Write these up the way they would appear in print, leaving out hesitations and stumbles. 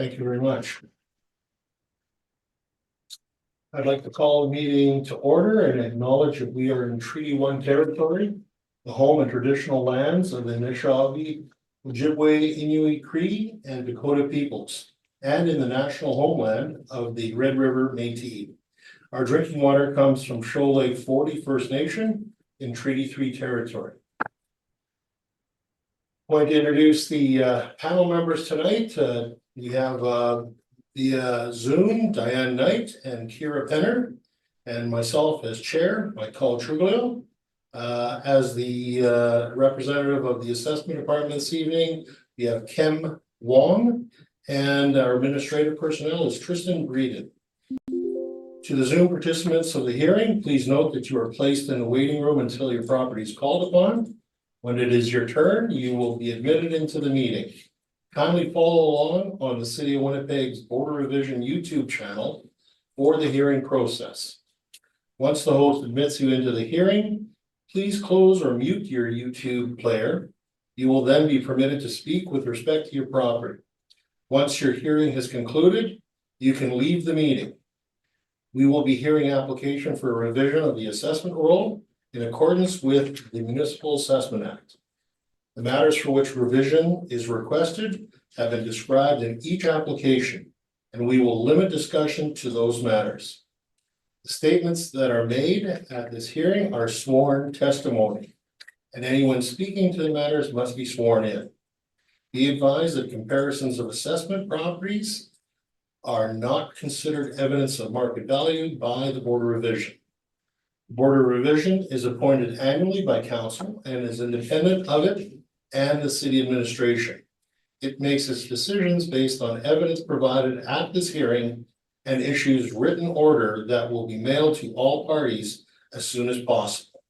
Thank you very much. I'd like to call the meeting to order and acknowledge that we are in Treaty 1 territory, the home and traditional lands of the Anishinaabe, Ojibwe, Inuit, Cree, and Dakota peoples, and in the national homeland of the Red River Métis. Our drinking water comes from Shoal Lake 40 First Nation in Treaty 3 territory. I'm going to introduce the panel members tonight. We have via Zoom, Diane Knight and Kira Penner, and myself as chair, Michael Truglio. As the representative of the assessment department this evening, we have Kim Wong, and our administrative personnel is Tristan Breeden. To the Zoom participants of the hearing, please note that you are placed in the waiting room until your property is called upon. When it is your turn, you will be admitted into the meeting. Kindly follow along on the City of Winnipeg's Border Revision YouTube channel for the hearing process. Once the host admits you into the hearing, please close or mute your YouTube player. You will then be permitted to speak with respect to your property. Once your hearing has concluded, you can leave the meeting. We will be hearing application for a revision of the assessment roll in accordance with the Municipal Assessment Act. The matters for which revision is requested have been described in each application, and we will limit discussion to those matters. The statements that are made at this hearing are sworn testimony, and anyone speaking to the matters must be sworn in. Be advised that comparisons of assessment properties are not considered evidence of market value by the Board of Revision. The Board of Revision is appointed annually by council and is independent of it and the city administration. It makes its decisions based on evidence provided at this hearing and issues written order that will be mailed to all parties as soon as possible.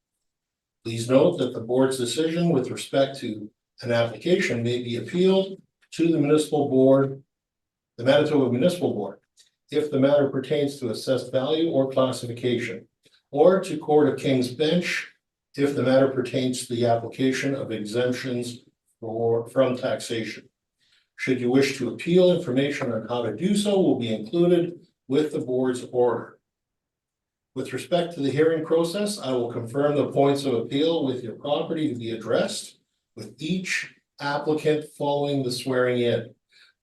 Please note that the board's decision with respect to an application may be appealed to the municipal board, the Manitoba Municipal Board, if the matter pertains to assessed value or classification, or to Court of King's Bench if the matter pertains to the application of exemptions from taxation. Should you wish to appeal, information on how to do so will be included with the board's order. With respect to the hearing process, I will confirm the points of appeal with your property to be addressed with each applicant following the swearing in.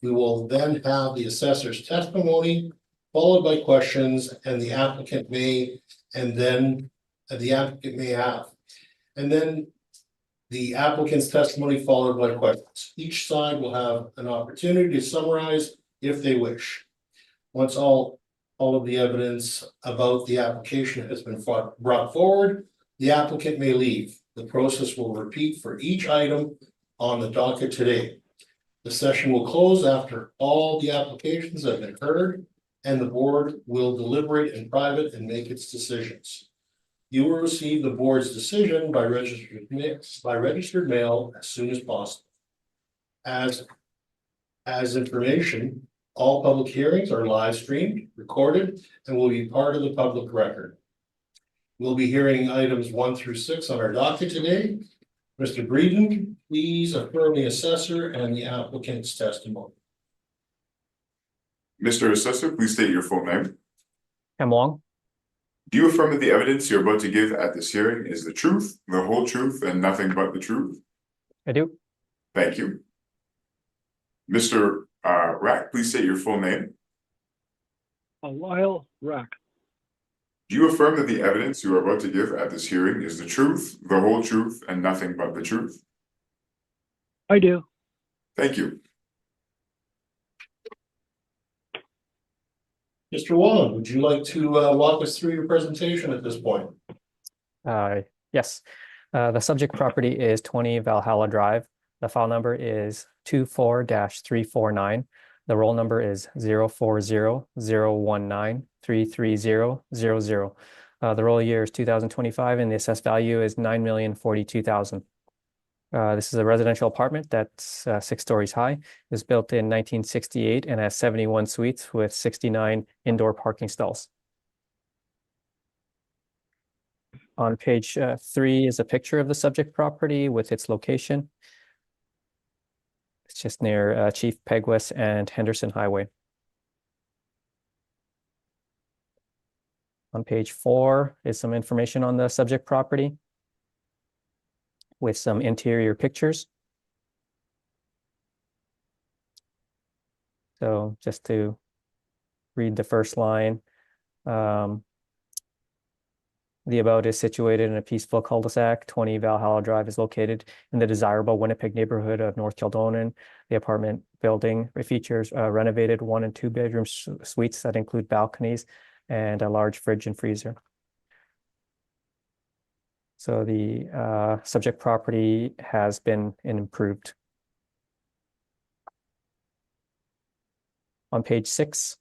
We will then have the assessor's testimony followed by questions, and the applicant may have. And then the applicant's testimony followed by questions. Each side will have an opportunity to summarize if they wish. Once all of the evidence about the application has been brought forward, the applicant may leave. The process will repeat for each item on the docket today. The session will close after all the applications have been heard, and the board will deliberate in private and make its decisions. You will receive the board's decision by registered mail as soon as possible. As information, all public hearings are live streamed, recorded, and will be part of the public record. We'll be hearing items 1 through 6 on our docket today. Mr. Breeden, please affirm the assessor and the applicant's testimony. Mr. Assessor, please state your full name. Kim Wong. Do you affirm that the evidence you're about to give at this hearing is the truth, the whole truth, and nothing but the truth? I do. Thank you. Mr. Rack, please state your full name. Lyle Rack. Do you affirm that the evidence you are about to give at this hearing is the truth, the whole truth, and nothing but the truth? I do. Thank you. Mr. Wong, would you like to walk us through your presentation at this point? Yes. The subject property is 20 Valhalla Drive. The file number is 24-349. The roll number is 040-019-33000. The roll year is 2025, and the assessed value is $9,042,000. This is a residential apartment that's 6 stories high. It was built in 1968 and has 71 suites with 69 indoor parking stalls. On page 3 is a picture of the subject property with its location. It's It's just near Chief Peguis and Henderson Highway. On page 4 is some information on the subject property with some interior pictures. So just to read the first line, the abode is situated in a peaceful cul-de-sac. 20 Valhalla Drive is located in the desirable Winnipeg neighborhood of North Kildonan. The apartment building features renovated 1 and 2 bedroom suites that include balconies and a large fridge and freezer. So the subject property has been improved. On page 6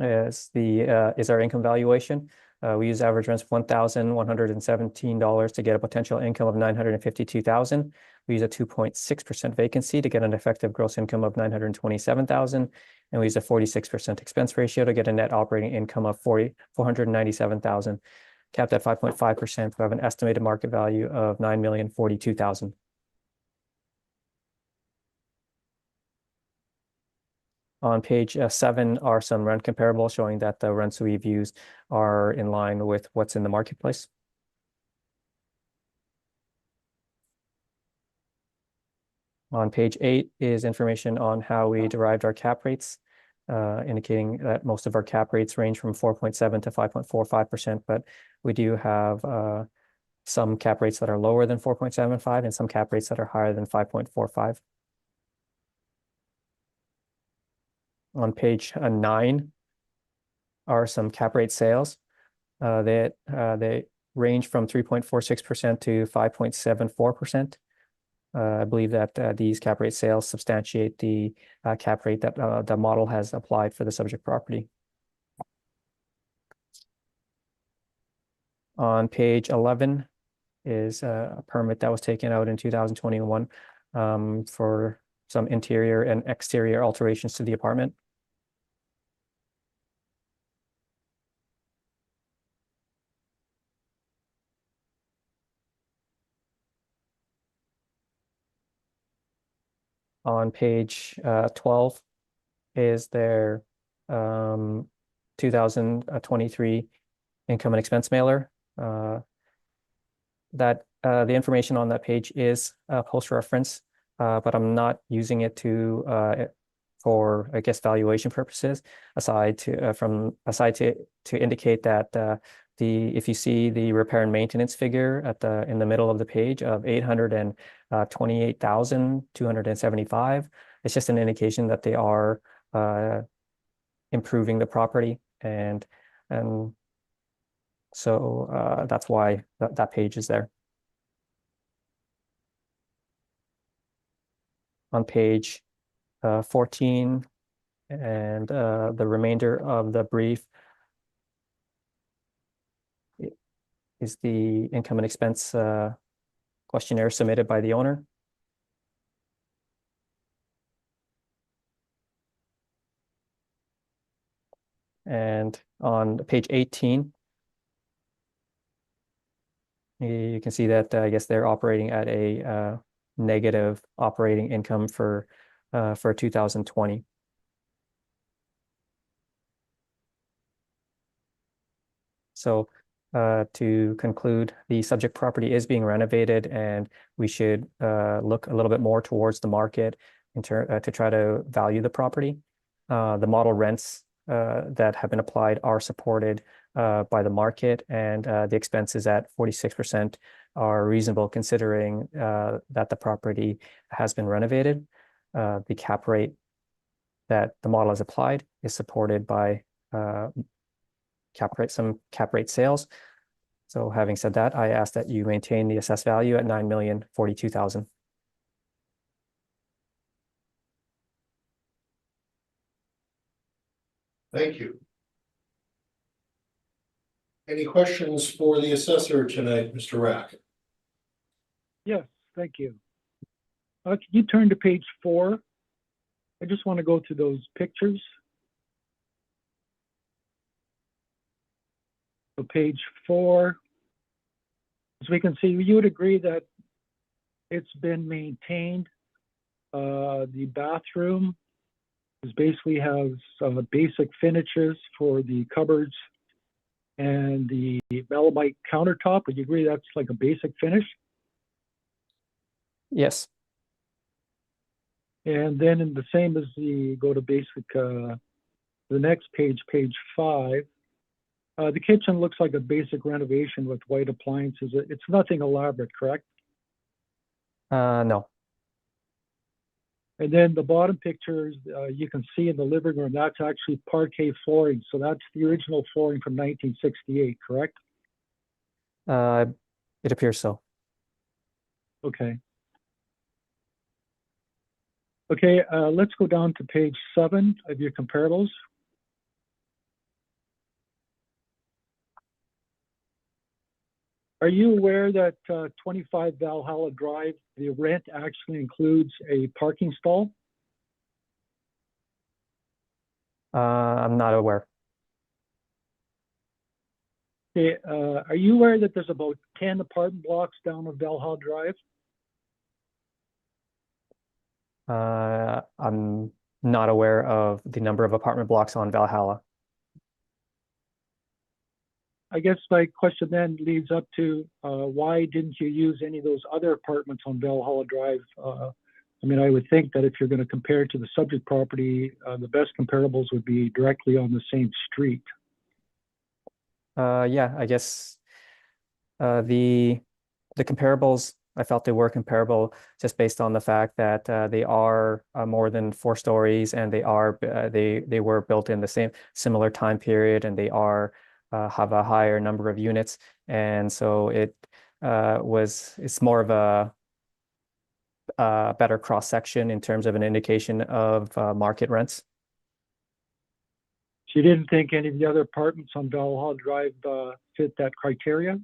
is our income valuation. We use average rents of $1,117 to get a potential income of $952,000. We use a 2.6% vacancy to get an effective gross income of $927,000. And we use a 46% expense ratio to get a net operating income of $497,000. Capped at 5.5%, we have an estimated market value of $9,042,000. On page 7 are some rent comparables showing that the rents we've used are in line with what's in the marketplace. On page 8 is information on how we derived our cap rates, indicating that most of our cap rates range from 4.7 to 5.45%, but we do have some cap rates that are lower than 4.75 and some cap rates that are higher than 5.45. On page 9 are some cap rate sales. They range from 3.46% to 5.74%. I believe that these cap rate sales substantiate the cap rate that the model has applied for the subject property. On page 11 is a permit that was taken out in 2021 for some interior and exterior alterations to the apartment. On page 12 is their 2023 income and expense mailer. The information on that page is post reference, but I'm not using it for I guess valuation purposes. Aside to indicate that if you see the repair and maintenance figure in the middle of the page of $828,275, it's just an indication that they are improving the property, and so that's why that page is there. On page 14 and the remainder of the brief is the income and expense questionnaire submitted by the owner. And on page 18, you can see that I guess they're operating at a negative operating income for 2020. So to conclude, the subject property is being renovated, and we should look a little bit more towards the market to try to value the property. The model rents that have been applied are supported by the market, and the expenses at 46% are reasonable considering that the property has been renovated. The cap rate that the model has applied is supported by some cap rate sales. So having said that, I ask that you maintain the assessed value at $9,042,000. Thank you. Any questions for the assessor tonight, Mr. Rack? Yes, thank you. Can you turn to page 4? I just want to go to those pictures. So page 4, as we can see, you would agree that it's been maintained. The bathroom basically has basic finishes for the cupboards and the melamite countertop. Would you agree that's like a basic finish? Yes. And then in the same as the go to basic, the next page, page 5, the kitchen looks like a basic renovation with white appliances. It's nothing elaborate, correct? No. And then the bottom pictures you can see in the living room, that's actually parquet flooring. So that's the original flooring from 1968, correct? It appears so. Okay. Okay, let's go down to page 7 of your comparables. Are you aware that 25 Valhalla Drive, the rent actually includes a parking stall? I'm not aware. Okay, are you aware that there's about 10 apartment blocks down on Valhalla Drive? I'm not aware of the number of apartment blocks on Valhalla. I guess my question then leads up to why didn't you use any of those other apartments on Valhalla Drive? I mean, I would think that if you're going to compare it to the subject property, the best comparables would be directly on the same street. Yeah, I guess the comparables, I felt they were comparable just based on the fact that they are more than 4 stories, and they were built in the similar time period, and they are have a higher number of units, and so it's more of a better cross section in terms of an indication of market rents. So you didn't think any of the other apartments on Valhalla Drive fit that criteria?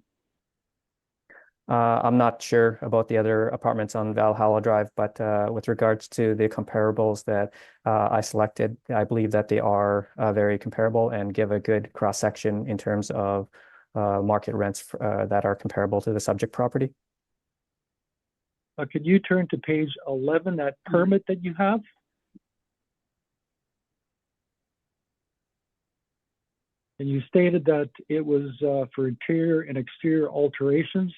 I'm not sure about the other apartments on Valhalla Drive, but with regards to the comparables that I selected, I believe that they are very comparable and give a good cross section in terms of market rents that are comparable to the subject property. Could you turn to page 11, that permit that you have? And you stated that it was for interior and exterior alterations.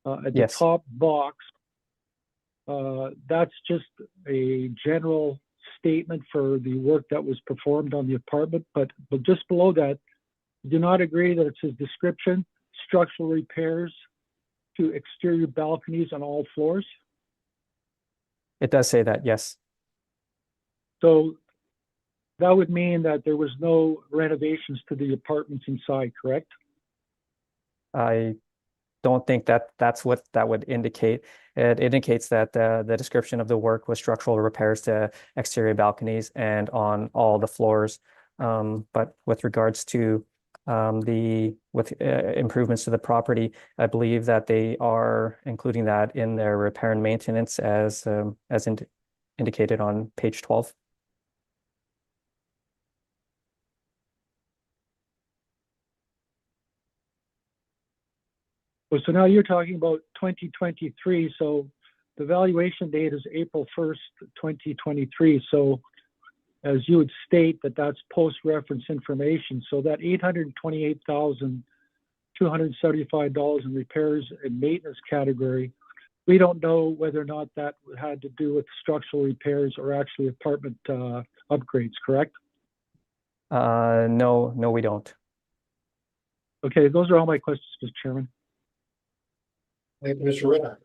At the Yes. top box, that's just a general statement for the work that was performed on the apartment, but just below that, do not agree that it says description, structural repairs to exterior balconies on all floors? It does say that, yes. So that would mean that there was no renovations to the apartments inside, correct? I don't think that that's what that would indicate. It indicates that the description of the work was structural repairs to exterior balconies and on all the floors. But with regards to improvements to the property, I believe that they are including that in their repair and maintenance as indicated on page 12. Well, so now you're talking about 2023. So the valuation date is April 1st, 2023. So as you would state that that's post-reference information. So that $828,275 in repairs and maintenance category, we don't know whether or not that had to do with structural repairs or actually apartment upgrades, correct? No, we don't. Okay, those are all my questions, Mr. Chairman. Thank you, Mr. Ritter.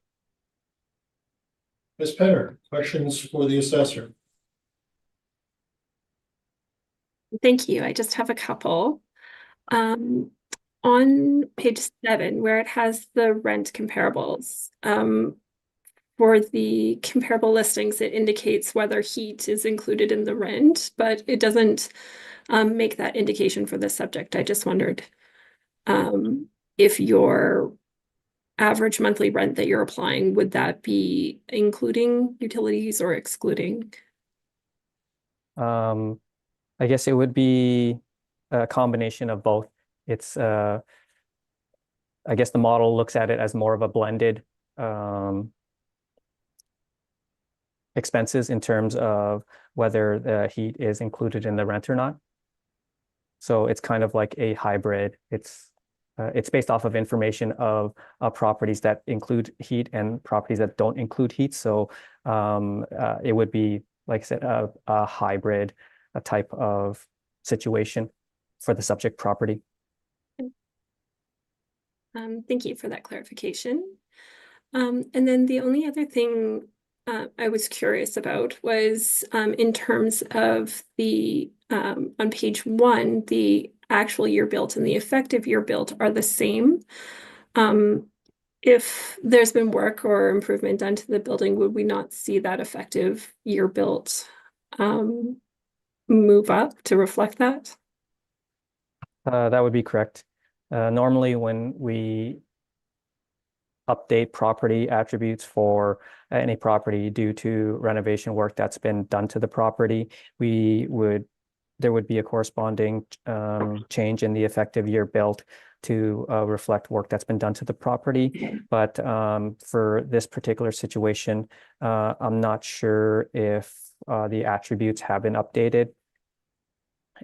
Ms. Penner, questions for the assessor? Thank you. I just have a couple. On page 7, where it has the rent comparables, for the comparable listings, it indicates whether heat is included in the rent, but it doesn't make that indication for the subject. I just wondered if your average monthly rent that you're applying, would that be including utilities or excluding? I guess it would be a combination of both. It's I guess the model looks at it as more of a blended expenses in terms of whether the heat is included in the rent or not. So it's kind of like a hybrid. It's based off of information of properties that include heat and properties that don't include heat. So it would be, like I said, a hybrid, a type of situation for the subject property. Thank you for that clarification. And then the only other thing I was curious about was in terms of the on page 1, the actual year built and the effective year built are the same. If there's been work or improvement done to the building, would we not see that effective year built move up to reflect that? That would be correct. Normally, when we update property attributes for any property due to renovation work that's been done to the property, there would be a corresponding change in the effective year built to reflect work that's been done to the property. But for this particular situation, I'm not sure if the attributes have been updated.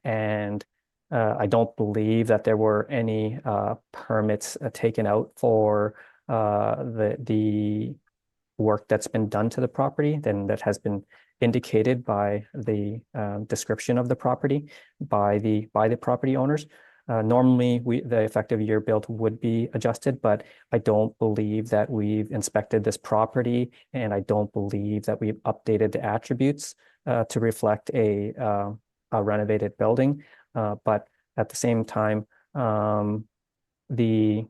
And I don't believe that there were any permits taken out for the work that's been done to the property, then that has been indicated by the description of the property by the property owners. Normally, the effective year built would be adjusted, but I don't believe that we've inspected this property, and I don't believe that we've updated the attributes to reflect a renovated building. But at the same time, the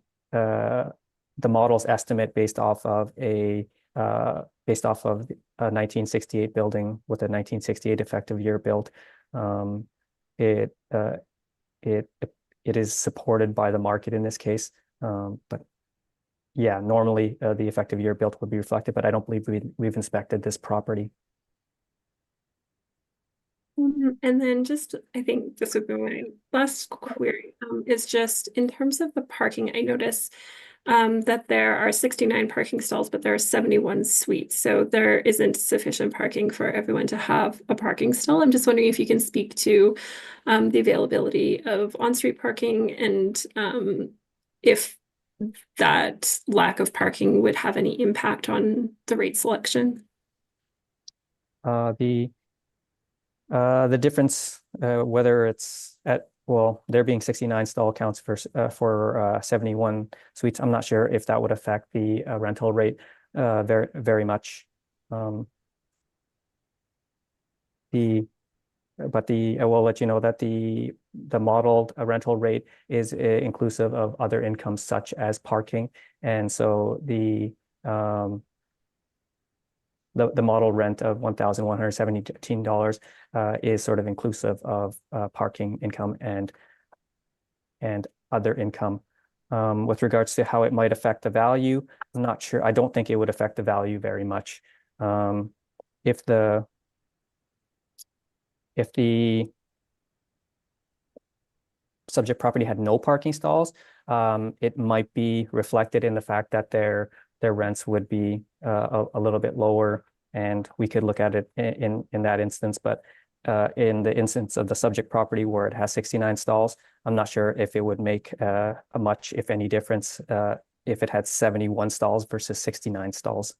model's estimate based off of a 1968 building with a 1968 effective year built, it is supported by the market in this case. But yeah, normally the effective year built would be reflected, but I don't believe we've inspected this property. And then just, I think this would be my last query, is just in terms of the parking, I notice that there are 69 parking stalls, but there are 71 suites. So there isn't sufficient parking for everyone to have a parking stall. I'm just wondering if you can speak to the availability of on-street parking and if that lack of parking would have any impact on the rate selection. The difference, whether it's there being 69 stall counts for 71 suites, I'm not sure if that would affect the rental rate very, very much. I will let you know that the modeled rental rate is inclusive of other incomes such as parking, and so the model rent of $1,117 is sort of inclusive of parking income and other income. With regards to how it might affect the value, I'm not sure. I don't think it would affect the value very much. If the subject property had no parking stalls, it might be reflected in the fact that their rents would be a little bit lower, and we could look at it in that instance. But in the instance of the subject property where it has 69 stalls, I'm not sure if it would make a much, if any, difference if it had 71 stalls versus 69 stalls.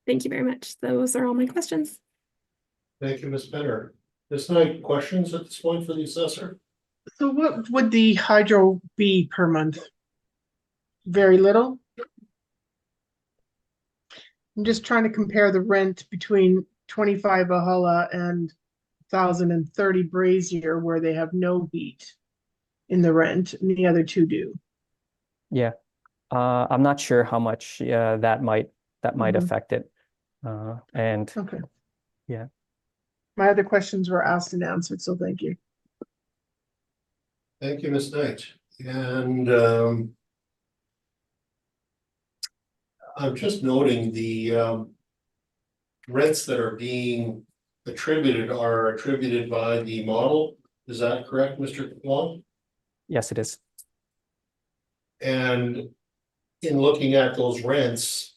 Thank you very much. Those are all my questions. Thank you, Ms. Benner. Ms. Knight, questions at this point for the assessor? So what would the hydro be per month? Very little? I'm just trying to compare the rent between 25 Valhalla and 1,030 Brazier, where they have no heat in the rent, and the other two do. Yeah, I'm not sure how much that might affect it. And Okay. Yeah. My other questions were asked and answered, so thank you. Thank you, Ms. Knight. And I'm just noting the rents that are being attributed are attributed by the model. Is that correct, Mr. Wong? Yes, it is. And in looking at those rents,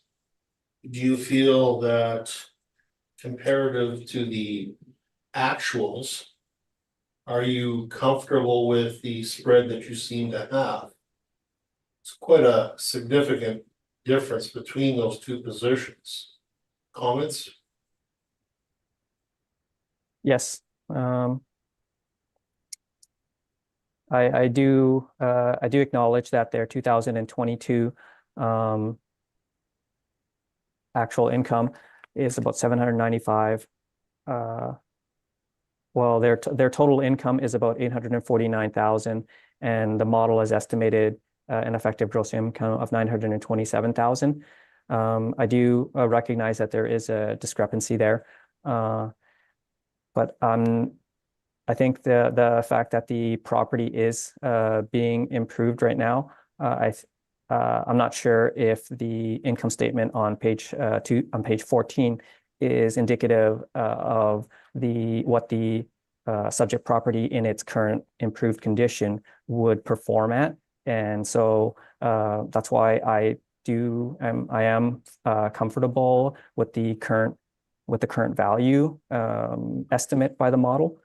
do you feel that comparative to the actuals, are you comfortable with the spread that you seem to have? It's quite a significant difference between those two positions. Comments? Yes. I do acknowledge that their 2022 actual income is about 795. Well, their total income is about 849,000, and the model has estimated an effective gross income of 927,000. I do recognize that there is a discrepancy there, but I think the fact that the property is being improved right now, I'm not sure if the income statement on page 14 is indicative of what the subject property in its current improved condition would perform at. And so that's why I am comfortable with the current value estimate by the model,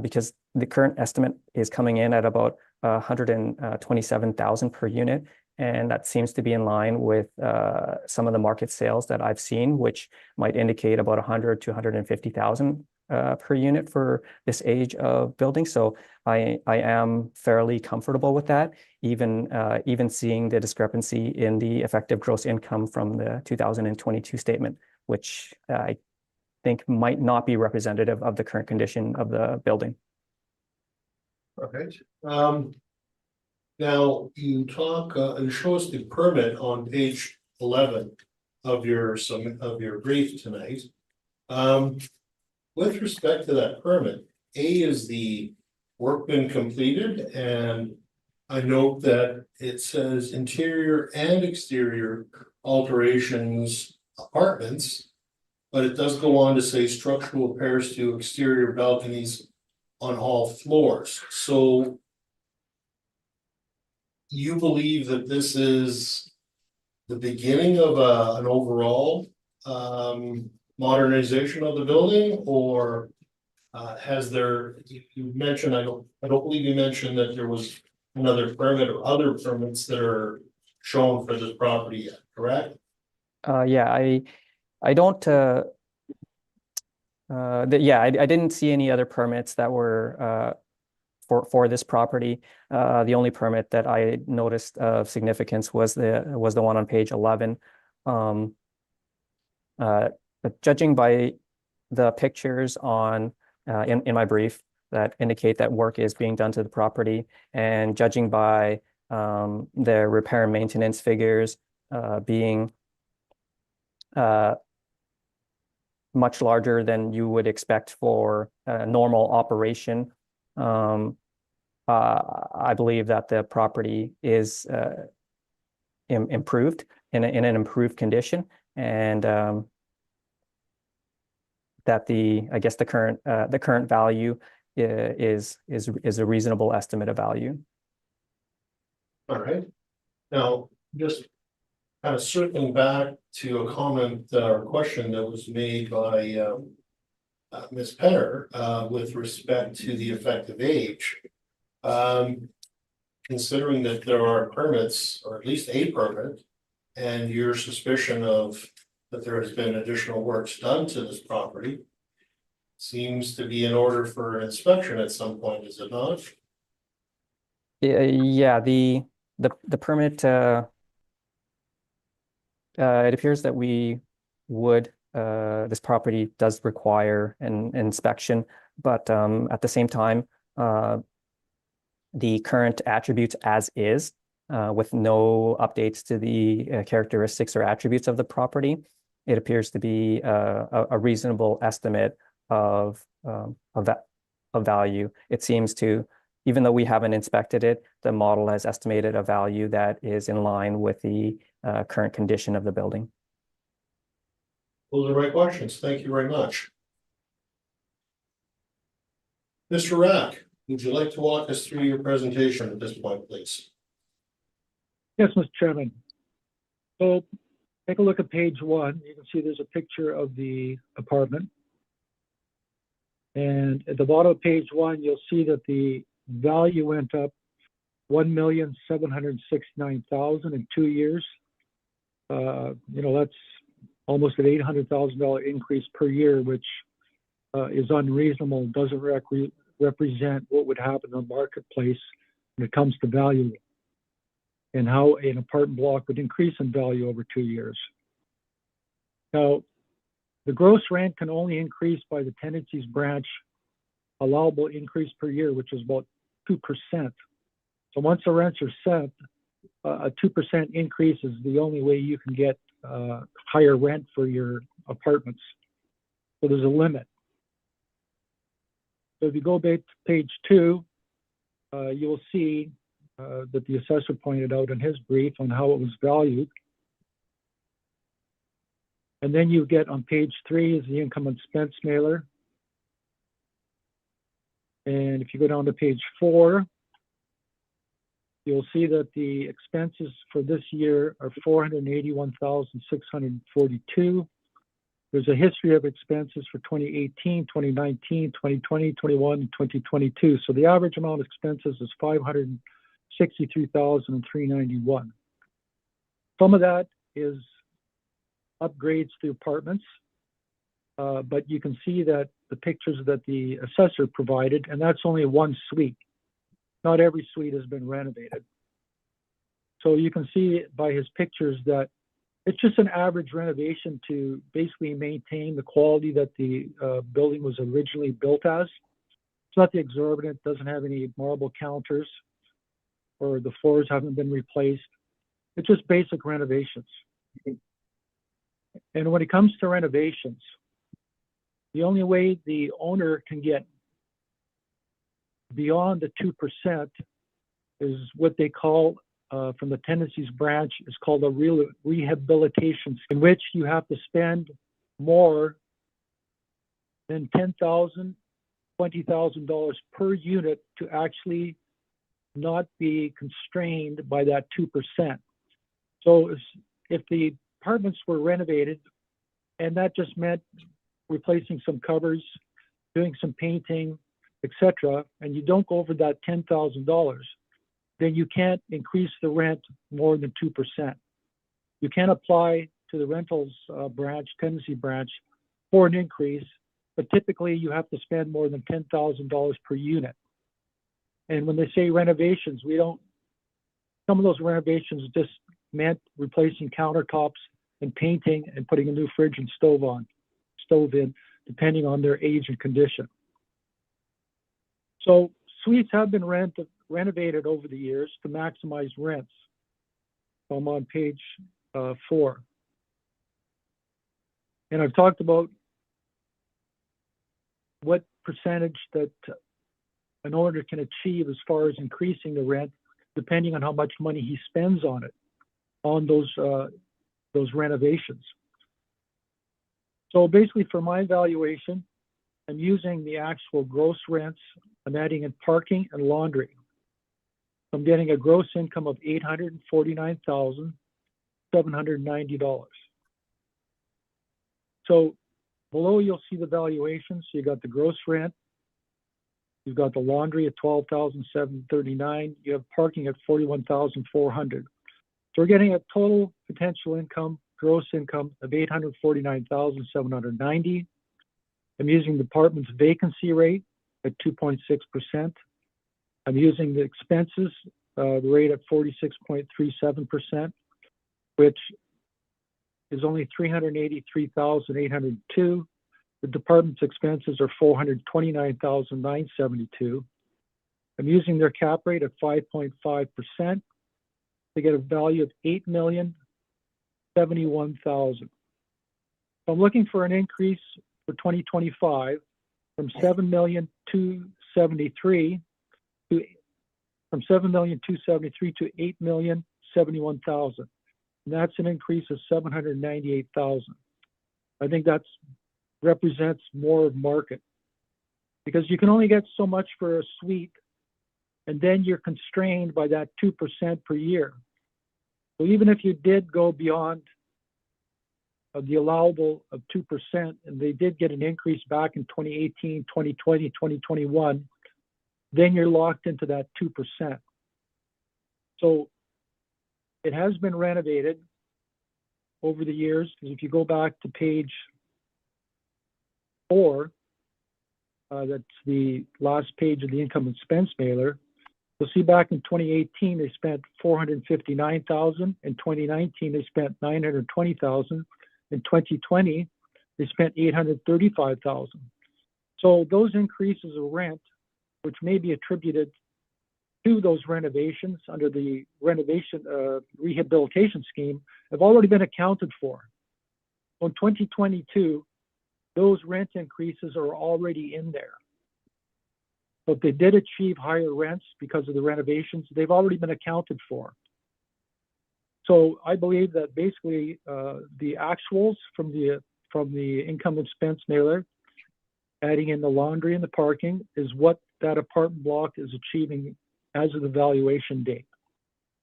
because the current estimate is coming in at about 127,000 per unit. And that seems to be in line with some of the market sales that I've seen, which might indicate about 100 to 150,000 per unit for this age of building. So I am fairly comfortable with that, even seeing the discrepancy in the effective gross income from the 2022 statement, which I think might not be representative of the current condition of the building. Okay. Now you show us the permit on page 11 of your brief tonight. With respect to that permit, A, is the work been completed? And I note that it says interior and exterior alterations apartments, but it does go on to say structural repairs to exterior balconies on all floors. So you believe that this is the beginning of an overall modernization of the building, or has there, you mentioned, I don't believe you mentioned that there was another permit or other permits that are shown for this property yet, correct? Yeah, I don't I didn't see any other permits that were for this property. The only permit that I noticed of significance was the one on page 11. But judging by the pictures on in my brief that indicate that work is being done to the property, and judging by the repair and maintenance figures being much larger than you would expect for a normal operation, I believe that the property is improved in an improved condition, and that the current value is a reasonable estimate of value. All right. Now, just kind of circling back to a comment or question that was made by Ms. Penner with respect to the effective age. Considering that there are permits, or at least a permit, and your suspicion of that there has been additional works done to this property, seems to be in order for an inspection at some point, is it not? Yeah, the permit, it appears that this property does require an inspection, but at the same time, the current attributes as is, with no updates to the characteristics or attributes of the property, it appears to be a reasonable estimate of value. It seems to, even though we haven't inspected it, the model has estimated a value that is in line with the current condition of the building. Those are my questions. Thank you very much. Mr. Rack, would you like to walk us through your presentation at this point, please? Yes, Mr. Chairman. So Take a look at page 1. You can see there's a picture of the apartment. And at the bottom of page 1, you'll see that the value went up $1,769,000 in 2 years. That's almost an $800,000 increase per year, which is unreasonable, doesn't represent what would happen in the marketplace when it comes to value and how an apartment block would increase in value over 2 years. Now, the gross rent can only increase by the tenancies branch allowable increase per year, which is about 2%. So once the rents are set, a 2% increase is the only way you can get higher rent for your apartments. So there's a limit. So if you go back to page 2, you will see that the assessor pointed out in his brief on how it was valued. And then you get on page 3 is the income and expense mailer. And if you go down to page 4, you'll see that the expenses for this year are $481,642. There's a history of expenses for 2018, 2019, 2020, 21, and 2022. So the average amount of expenses is $563,391. Some of that is upgrades to apartments, but you can see that the pictures that the assessor provided, and that's only one suite. Not every suite has been renovated. So you can see by his pictures that it's just an average renovation to basically maintain the quality that the building was originally built as. It's not the exorbitant, doesn't have any marble counters, or the floors haven't been replaced. It's just basic renovations. And when it comes to renovations, the only way the owner can get beyond the 2% is what they call, from the tenancies branch, is called a rehabilitation, in which you have to spend more than $10,000, $20,000 per unit to actually not be constrained by that 2%. So if the apartments were renovated, and that just meant replacing some covers, doing some painting, etc., and you don't go over that $10,000, then you can't increase the rent more than 2%. You can't apply to the rentals branch, tenancy branch, for an increase, but typically you have to spend more than $10,000 per unit. And when they say renovations, some of those renovations just meant replacing countertops and painting and putting a new fridge and stove in, depending on their age and condition. So suites have been renovated over the years to maximize rents. So I'm on page 4. And I've talked about what percentage that an owner can achieve as far as increasing the rent, depending on how much money he spends on it, on those renovations. So basically, for my valuation, I'm using the actual gross rents. I'm adding in parking and laundry. I'm getting a gross income of $849,790. So below, you'll see the valuations. So you got the gross rent. You've got the laundry at $12,739. You have parking at $41,400. So we're getting a total potential income, gross income of $849,790. I'm using the department's vacancy rate at 2.6%. I'm using the expenses, the rate at 46.37%, which is only $383,802. The department's expenses are $429,972. I'm using their cap rate at 5.5%. They get a value of $8,071,000. So I'm looking for an increase for 2025 from $7,273,000 to $8,071,000. And that's an increase of $798,000. I think that represents more of market, because you can only get so much for a suite, and then you're constrained by that 2% per year. So even if you did go beyond of the allowable of 2%, and they did get an increase back in 2018, 2020, 2021, then you're locked into that 2%. So it has been renovated over the years, because if you go back to page 4, that's the last page of the income expense mailer, you'll see back in 2018 they spent $459,000. In 2019 they spent $920,000. In 2020 they spent $835,000. So those increases of rent, which may be attributed to those renovations under the renovation rehabilitation scheme, have already been accounted for. In 2022, those rent increases are already in there. But they did achieve higher rents because of the renovations. They've already been accounted for. So I believe that basically the actuals from the income expense mailer, adding in the laundry and the parking, is what that apartment block is achieving as of the valuation date.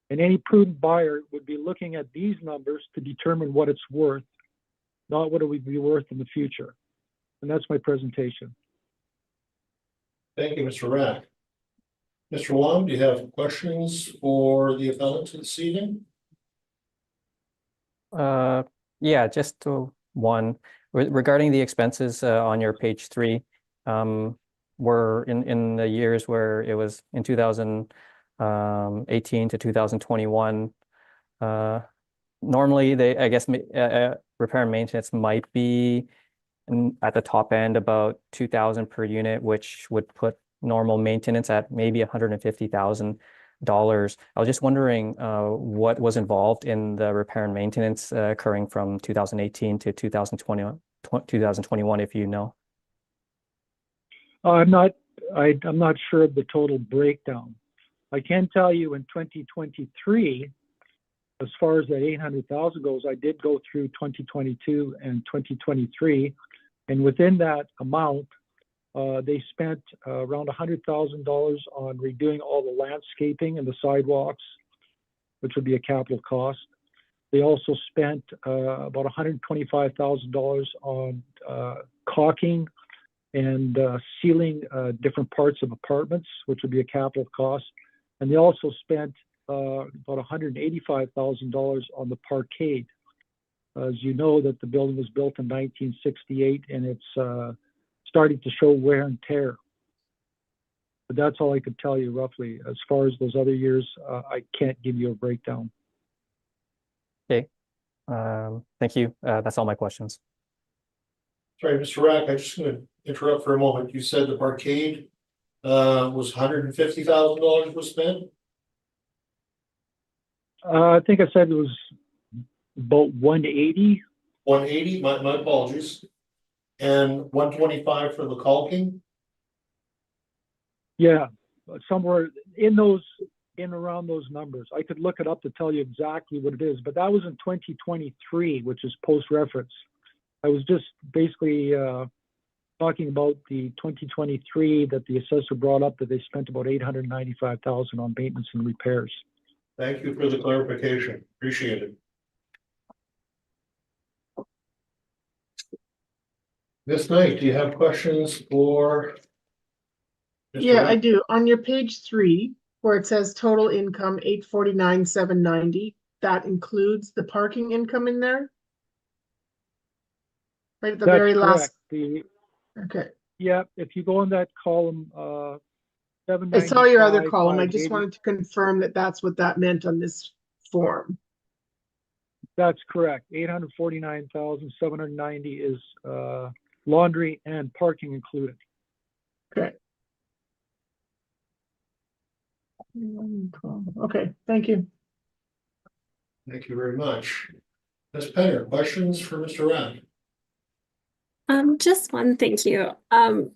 And any prudent buyer would be looking at these numbers to determine what it's worth, not what it would be worth in the future. And that's my presentation. Thank you, Mr. Rack. Mr. Wong, do you have questions for the appellant this evening? Yeah, just one. Regarding the expenses on your page 3, were in the years where it was in 2018 to 2021, normally I guess repair and maintenance might be at the top end about $2,000 per unit, which would put normal maintenance at maybe $150,000. I was just wondering what was involved in the repair and maintenance occurring from 2018 to 2021, if you know. I'm not sure of the total breakdown. I can tell you in 2023, as far as that 800,000 goes, I did go through 2022 and 2023, and within that amount, they spent around $100,000 on redoing all the landscaping and the sidewalks, which would be a capital cost. They also spent about $125,000 on caulking and sealing different parts of apartments, which would be a capital cost. And they also spent about $185,000 on the parkade. As you know, that the building was built in 1968 and it's starting to show wear and tear. But that's all I could tell you roughly. As far as those other years, I can't give you a breakdown. Okay, thank you. That's all my questions. Sorry, Mr. Rack, I'm just going to interrupt for a moment. You said the parkade was $150,000 was spent? I think I said it was about 180. 180, my apologies. And 125 for the caulking? Yeah, somewhere in around those numbers. I could look it up to tell you exactly what it is, but that was in 2023, which is post-reference. I was just basically talking about the 2023 that the assessor brought up, that they spent about $895,000 on maintenance and repairs. Thank you for the clarification. Appreciate it. Ms. Knight, do you have questions for Mr. Yeah, I Rack? do. On your page 3, where it says total income $849,790, that includes the parking income in there? Right at the That's very last. correct. Okay. Yeah, if you go in that column, I saw your other 795, column. I just 580. wanted to confirm that that's what that meant on this form. That's correct. 849,790 is laundry and parking included. Okay. Okay, thank you. Thank you very much. Ms. Penner, questions for Mr. Rack? Just one, thank you. I'm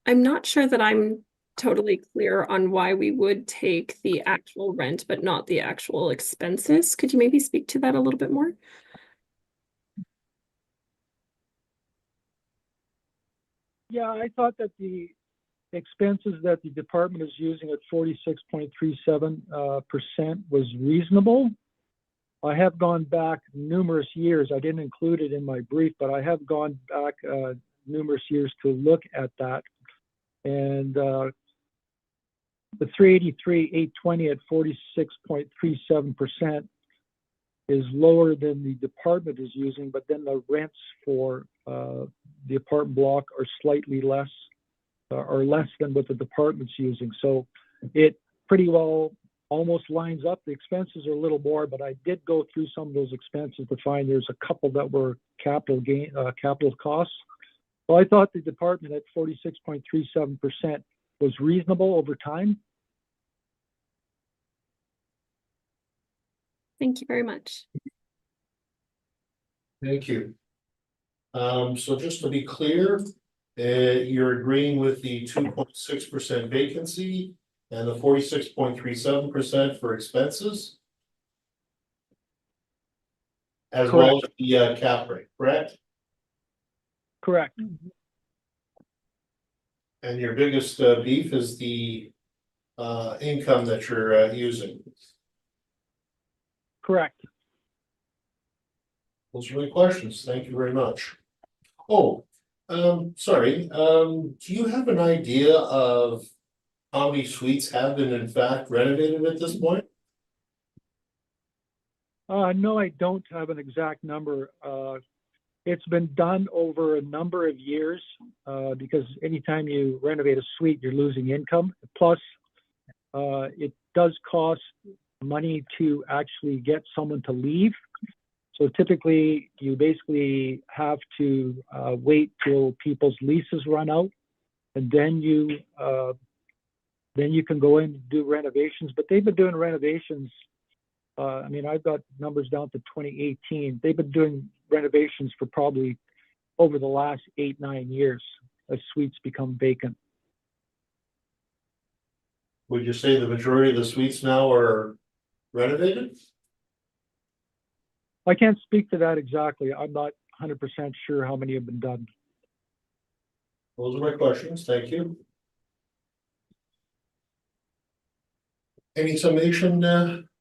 not sure that I'm totally clear on why we would take the actual rent but not the actual expenses. Could you maybe speak to that a little bit more? Yeah, I thought that the expenses that the department is using at 46.37% was reasonable. I have gone back numerous years. I didn't include it in my brief, but I have gone back numerous years to look at that. And the 383,820 at 46.37% is lower than the department is using, but then the rents for the apartment block are slightly less, or less than what the department's using. So it pretty well almost lines up. The expenses are a little more, but I did go through some of those expenses to find there's a couple that were capital costs. So I thought the department at 46.37% was reasonable over time. Thank you very much. Thank you. So just to be clear, you're agreeing with the 2.6% vacancy and the 46.37% for expenses? As well as the cap rate, correct? Correct. And your biggest beef is the income that you're using? Correct. Those are my questions. Thank you very much. Oh, sorry. Do you have an idea of how many suites have been in fact renovated at this point? No, I don't have an exact number. It's been done over a number of years because anytime you renovate a suite, you're losing income. Plus, it does cost money to actually get someone to leave. So typically, you basically have to wait till people's leases run out, and then you can go in and do renovations. But they've been doing renovations. I mean, I've got numbers down to 2018. They've been doing renovations for probably over the last 8-9 years as suites become vacant. Would you say the majority of the suites now are renovated? I can't speak to that exactly. I'm not 100% sure how many have been done. Those are my questions. Thank you. Any summation?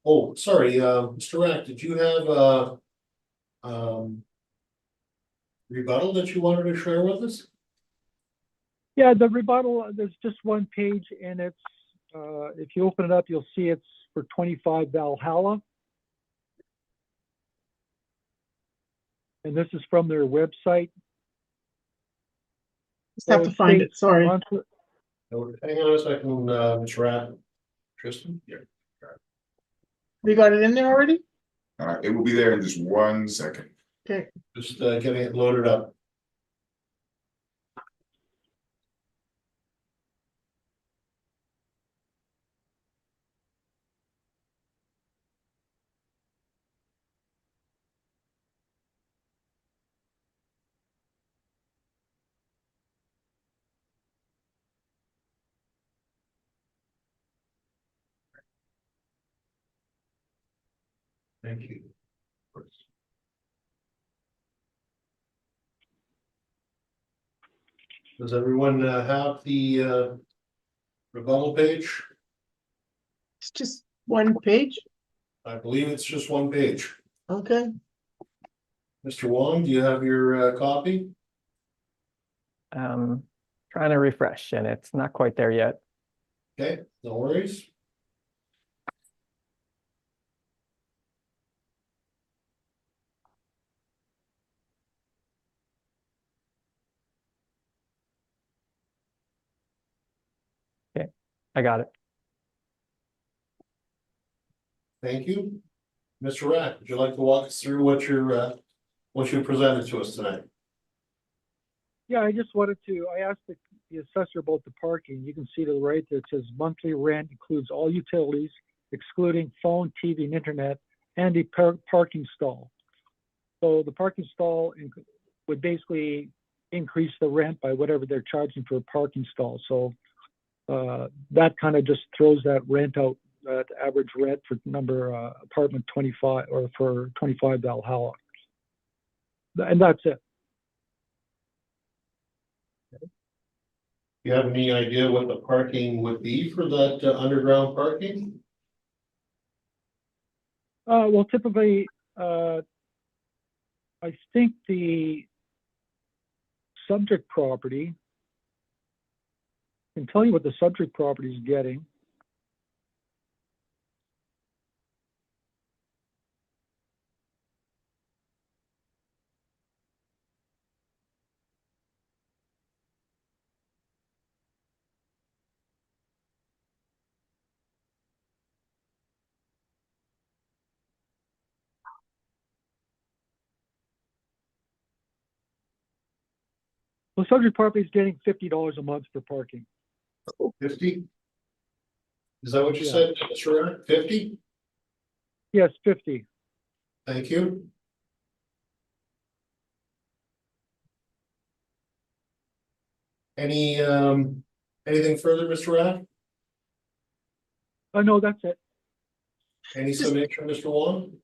Oh, sorry, Mr. Rack, did you have rebuttal that you wanted to share with us? Yeah, the rebuttal, there's just one page, and it's, if you open it up, you'll see it's for 25 Valhalla. And this is from their website. Just have to find it, sorry. Hang on a second, Mr. Rack. Tristan? Yeah. You got it in there already? It will be there in just 1 second. Okay. Just getting it loaded up. Thank you. Does everyone have the rebuttal page? It's just one page. I believe it's just one page. Okay. Mr. Wong, do you have your copy? Trying to refresh, and it's not quite there yet. Okay, no worries. I got it. Thank you. Mr. Rack, would you like to walk us through what you presented to us tonight? Yeah, I just wanted to, I asked the assessor about the parking. You can see to the right that it says monthly rent includes all utilities, excluding phone, TV, and internet, and a parking stall. So the parking stall would basically increase the rent by whatever they're charging for a parking stall. So that kind of just throws that rent out, that average rent for apartment 25 or for 25 Valhalla. And that's it. Do you have any idea what the parking would be for that underground parking? Well, typically, I think the subject property, I can tell you what the subject property is getting. The subject property is getting $50 a month for parking. 50? Is that what you Yeah. said, Mr. Rack? 50? Yes, 50. Thank you. Any, anything further, Mr. Rack? No, that's it. Any summation, Mr. Wong?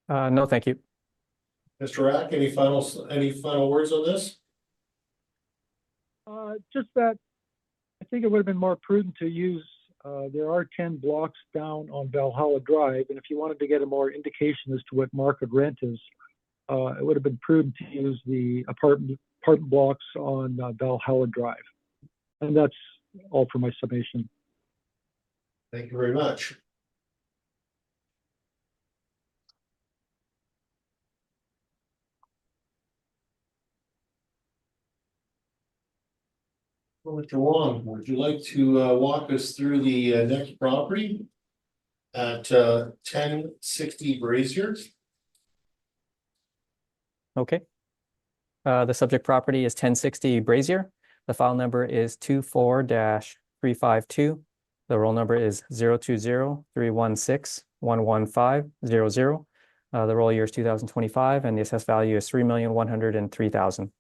No, thank you. Mr. Rack, any final words on this? Just that I think it would have been more prudent to use, there are 10 blocks down on Valhalla Drive, and if you wanted to get a more indication as to what market rent is, it would have been prudent to use the apartment blocks on Valhalla Drive. And that's all for my summation. Thank you very much. Well, Mr. Wong, would you like to walk us through the next property at 1060 Brazier? Okay. The subject property is 1060 Brazier. The file number is 24-352. The roll number is 020-316-11500. The roll year is 2025, and the assessed value is $3,103,000.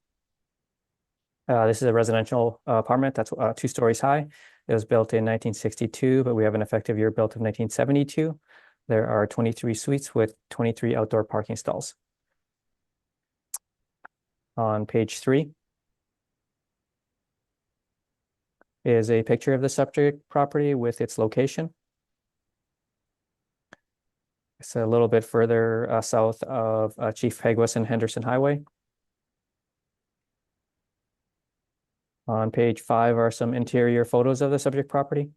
This is a residential apartment that's 2 stories high. It was built in 1962, but we have an effective year built of 1972. There are 23 suites with 23 outdoor parking stalls. On page 3 is a picture of the subject property with its location. It's a little bit further south of Chief Peguis and Henderson Highway. On page 5 are some interior photos of the subject property.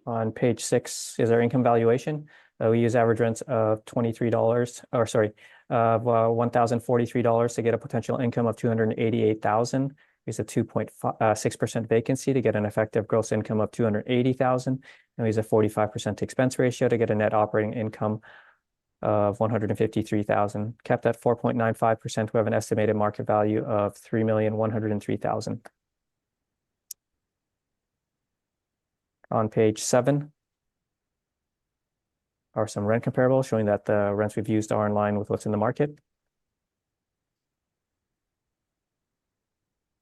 On page 6 is our income valuation. We use average rents of $23, or sorry, $1,043 to get a potential income of $288,000. We use a 2.6% vacancy to get an effective gross income of $280,000. And we use a 45% expense ratio to get a net operating income of $153,000. Kept at 4.95%, we have an estimated market value of $3,103,000. On page 7 are some rent comparables showing that the rents we've used are in line with what's in the market.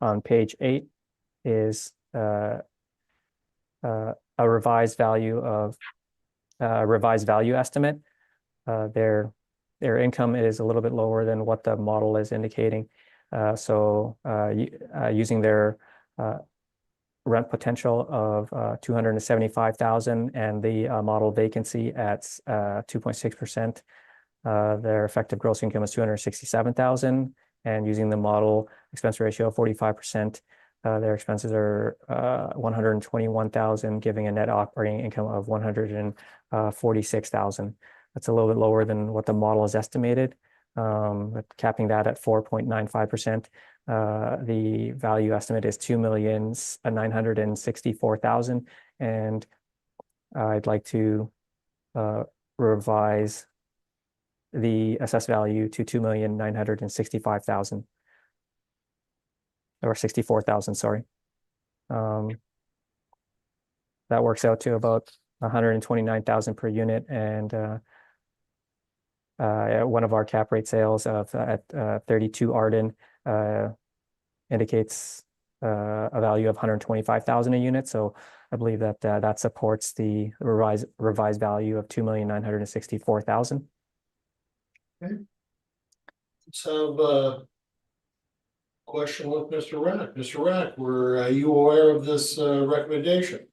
On page 8 is a revised value estimate. Their income is a little bit lower than what the model is indicating. Using their rent potential of $275,000 and the model vacancy at 2.6%, their effective gross income is $267,000. And using the model expense ratio of 45%, their expenses are $121,000, giving a net operating income of $146,000. That's a little bit lower than what the model is estimated. But capping that at 4.95%, the value estimate is $2,964,000, and I'd like to revise the assessed value to $2,965,000 or 64,000, sorry. That works out to about $129,000 per unit, and one of our cap rate sales at 32 Arden indicates a value of $125,000 a unit. So I believe that that supports the revised value of $2,964,000. Okay. Let's have question with Mr. Rack. Mr. Rack, were you aware of this recommendation?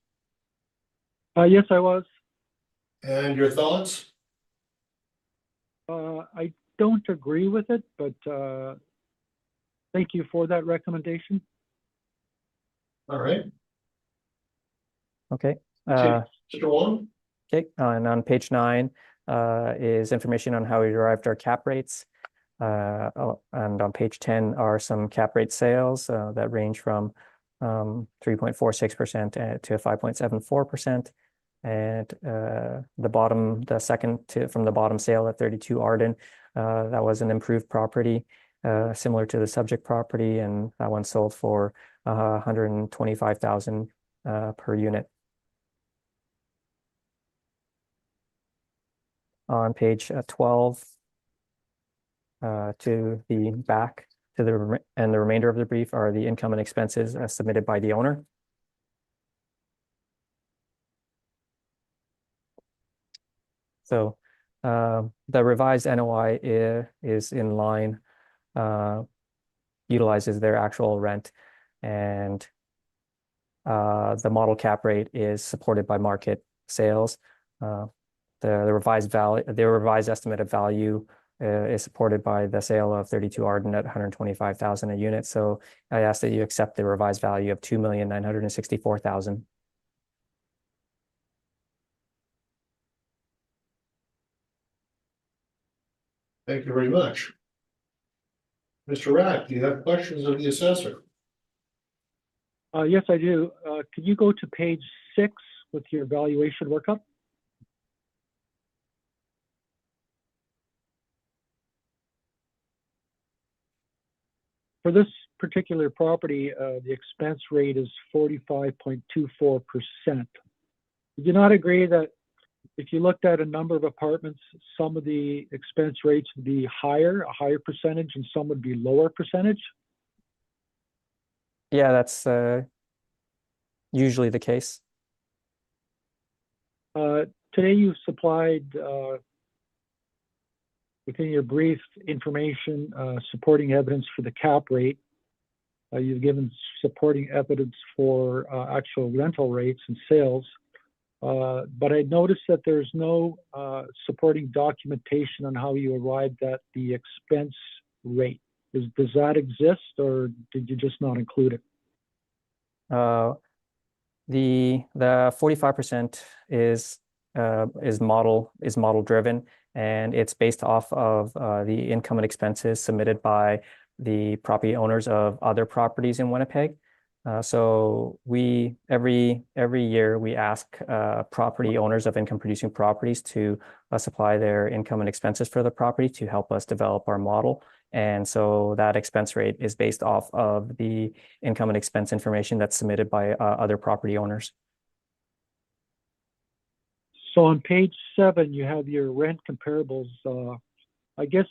Yes, I was. And your thoughts? I don't agree with it, but thank you for that recommendation. All right. Okay. Mr. Wong? Okay, and on page 9 is information on how we derived our cap rates. And on page 10 are some cap rate sales that range from 3.46% to 5.74%. And the second from the bottom sale at 32 Arden, that was an improved property similar to the subject property, and that one sold for 125,000 per unit. On page 12 to the back to the and the remainder of the brief are the income and expenses submitted by the owner. So the revised NOI is in line, utilizes their actual rent, and the model cap rate is supported by market sales. The revised estimate of value is supported by the sale of 32 Arden at 125,000 a unit. So I ask that you accept the revised value of 2,964,000. Thank you very much. Mr. Rack, do you have questions of the assessor? Yes, I do. Could you go to page 6 with your valuation workup? For this particular property, the expense rate is 45.24%. Would you not agree that if you looked at a number of apartments, some of the expense rates would be higher, a higher percentage, and some would be lower percentage? Yeah, that's usually the case. Today you supplied within your brief information supporting evidence for the cap rate. You've given supporting evidence for actual rental rates and sales. But I noticed that there's no supporting documentation on how you arrived at the expense rate. Does that exist, or did you just not include it? The 45% is model driven, and it's based off of the income and expenses submitted by the property owners of other properties in Winnipeg. So every year we ask property owners of income producing properties to supply their income and expenses for the property to help us develop our model. And so that expense rate is based off of the income and expense information that's submitted by other property owners. So on page 7, you have your rent comparables. I guess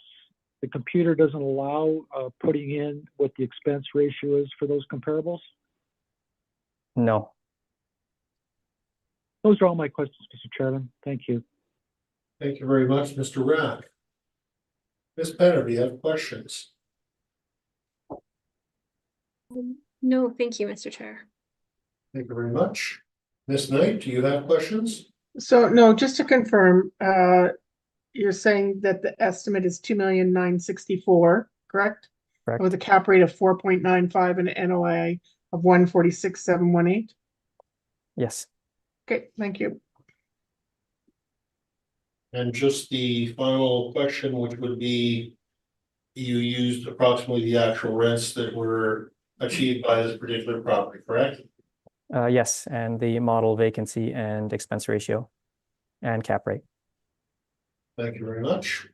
the computer doesn't allow putting in what the expense ratio is for those comparables? No. Those are all my questions, Mr. Chairman. Thank you. Thank you very much, Mr. Rack. Ms. Penner, do you have questions? No, thank you, Mr. Chair. Thank you very much. Ms. Knight, do you have questions? So no, just to confirm, you're saying that the estimate is 2,964,000, correct? Correct. With a cap rate of 4.95 and an NOI of 146,718? Yes. Okay, thank you. And just the final question, which would be, you used approximately the actual rents that were achieved by this particular property, correct? Yes, and the model vacancy and expense ratio and cap rate. Thank you very much.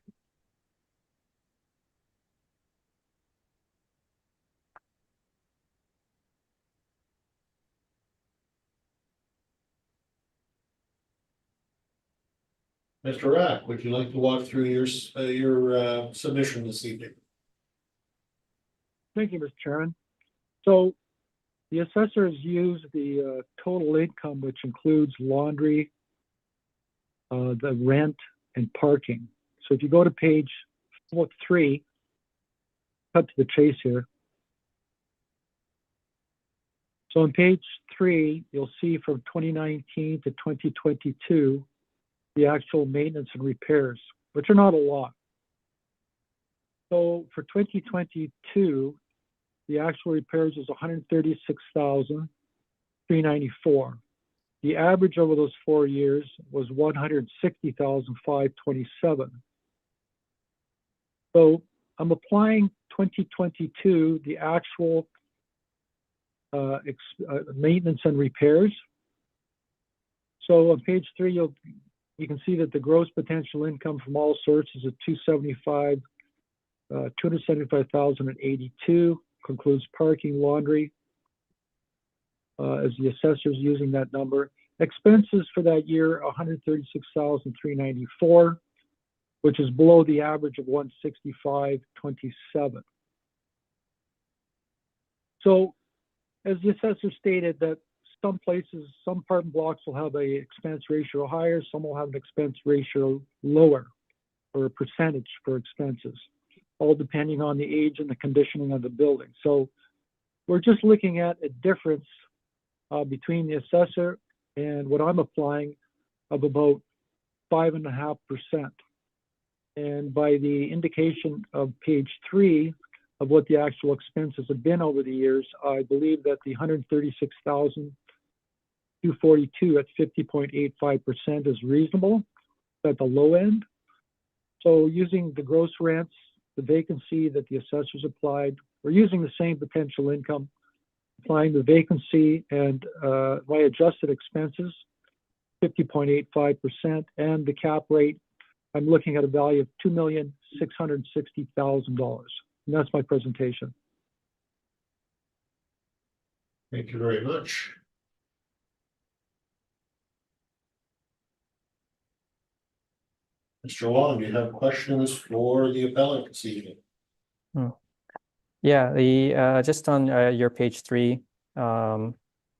Mr. Rack, would you like to walk through your submission this evening? Thank you, Mr. Chairman. So the assessors use the total income, which includes laundry, the rent, and parking. So if you go to page 3, cut to the chase here, So on page 3, you'll see from 2019 to 2022, the actual maintenance and repairs, which are not a lot. So for 2022, the actual repairs was 136,394. The average over those 4 years was 160,527. So I'm applying 2022, the actual maintenance and repairs. So on page 3, you can see that the gross potential income from all sources is 275,082, concludes parking, laundry, as the assessor's using that number. Expenses for that year, 136,394, which is below the average of 165.27. So, as the assessor stated, that some places, some apartment blocks will have a expense ratio higher, some will have an expense ratio lower, or a percentage for expenses, all depending on the age and the conditioning of the building. So we're just looking at a difference between the assessor and what I'm applying of about 5.5%. And by the indication of page 3 of what the actual expenses have been over the years, I believe that the 136,242 at 50.85% is reasonable at the low end. So using the gross rents, the vacancy that the assessors applied, we're using the same potential income, applying the vacancy and my adjusted expenses, 50.85%, and the cap rate, I'm looking at a value of $2,660,000. And that's my presentation. Thank you very much. Mr. Wong, do you have questions for the appellant this evening? Yeah, the just on your page 3, I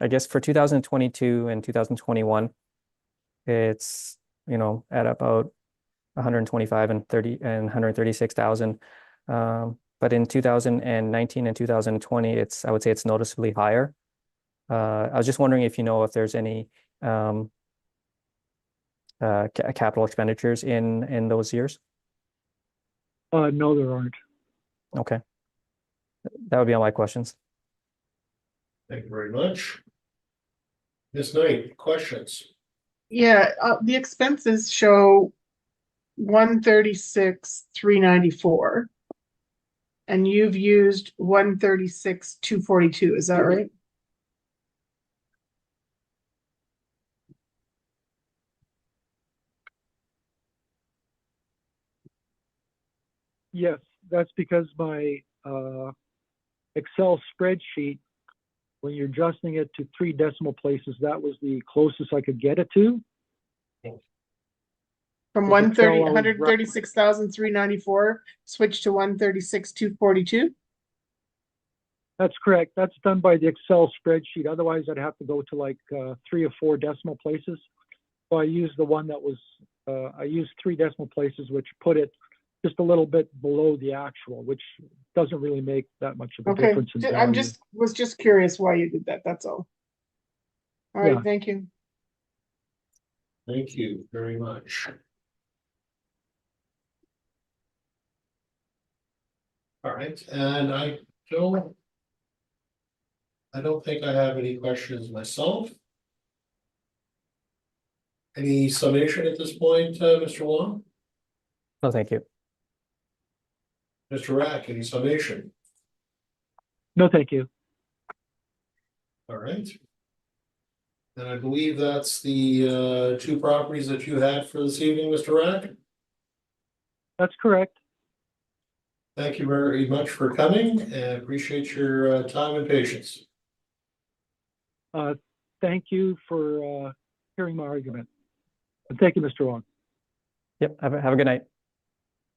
guess for 2022 and 2021, it's at about 125 and 30 and 136,000. But in 2019 and 2020, I would say it's noticeably higher. I was just wondering if if there's any capital expenditures in those years. No, there aren't. Okay, that would be all my questions. Thank you very much. Ms. Knight, questions? Yeah, the expenses show 136,394. And you've used 136,242, is that right? Yes, that's because my Excel spreadsheet, when you're adjusting it to 3 decimal places, that was the closest I could get it to. From 136,394, switch to 136,242? That's correct. That's done by the Excel spreadsheet. Otherwise, I'd have to go to like 3 or 4 decimal places. So I used the one that was, I used 3 decimal places, which put it just a little bit below the actual, which doesn't really make that much of a Okay, difference in value. I'm was just curious why you did that, that's all. All right, Yeah. thank you. Thank you very much. All right, and I don't think I have any questions myself. Any summation at this point, Mr. Wong? No, thank you. Mr. Rack, any summation? No, thank you. All right. And I believe that's the 2 properties that you had for this evening, Mr. Rack. That's correct. Thank you very much for coming and appreciate your time and patience. Thank you for hearing my argument. And thank you, Mr. Wong. Yep, have a good night.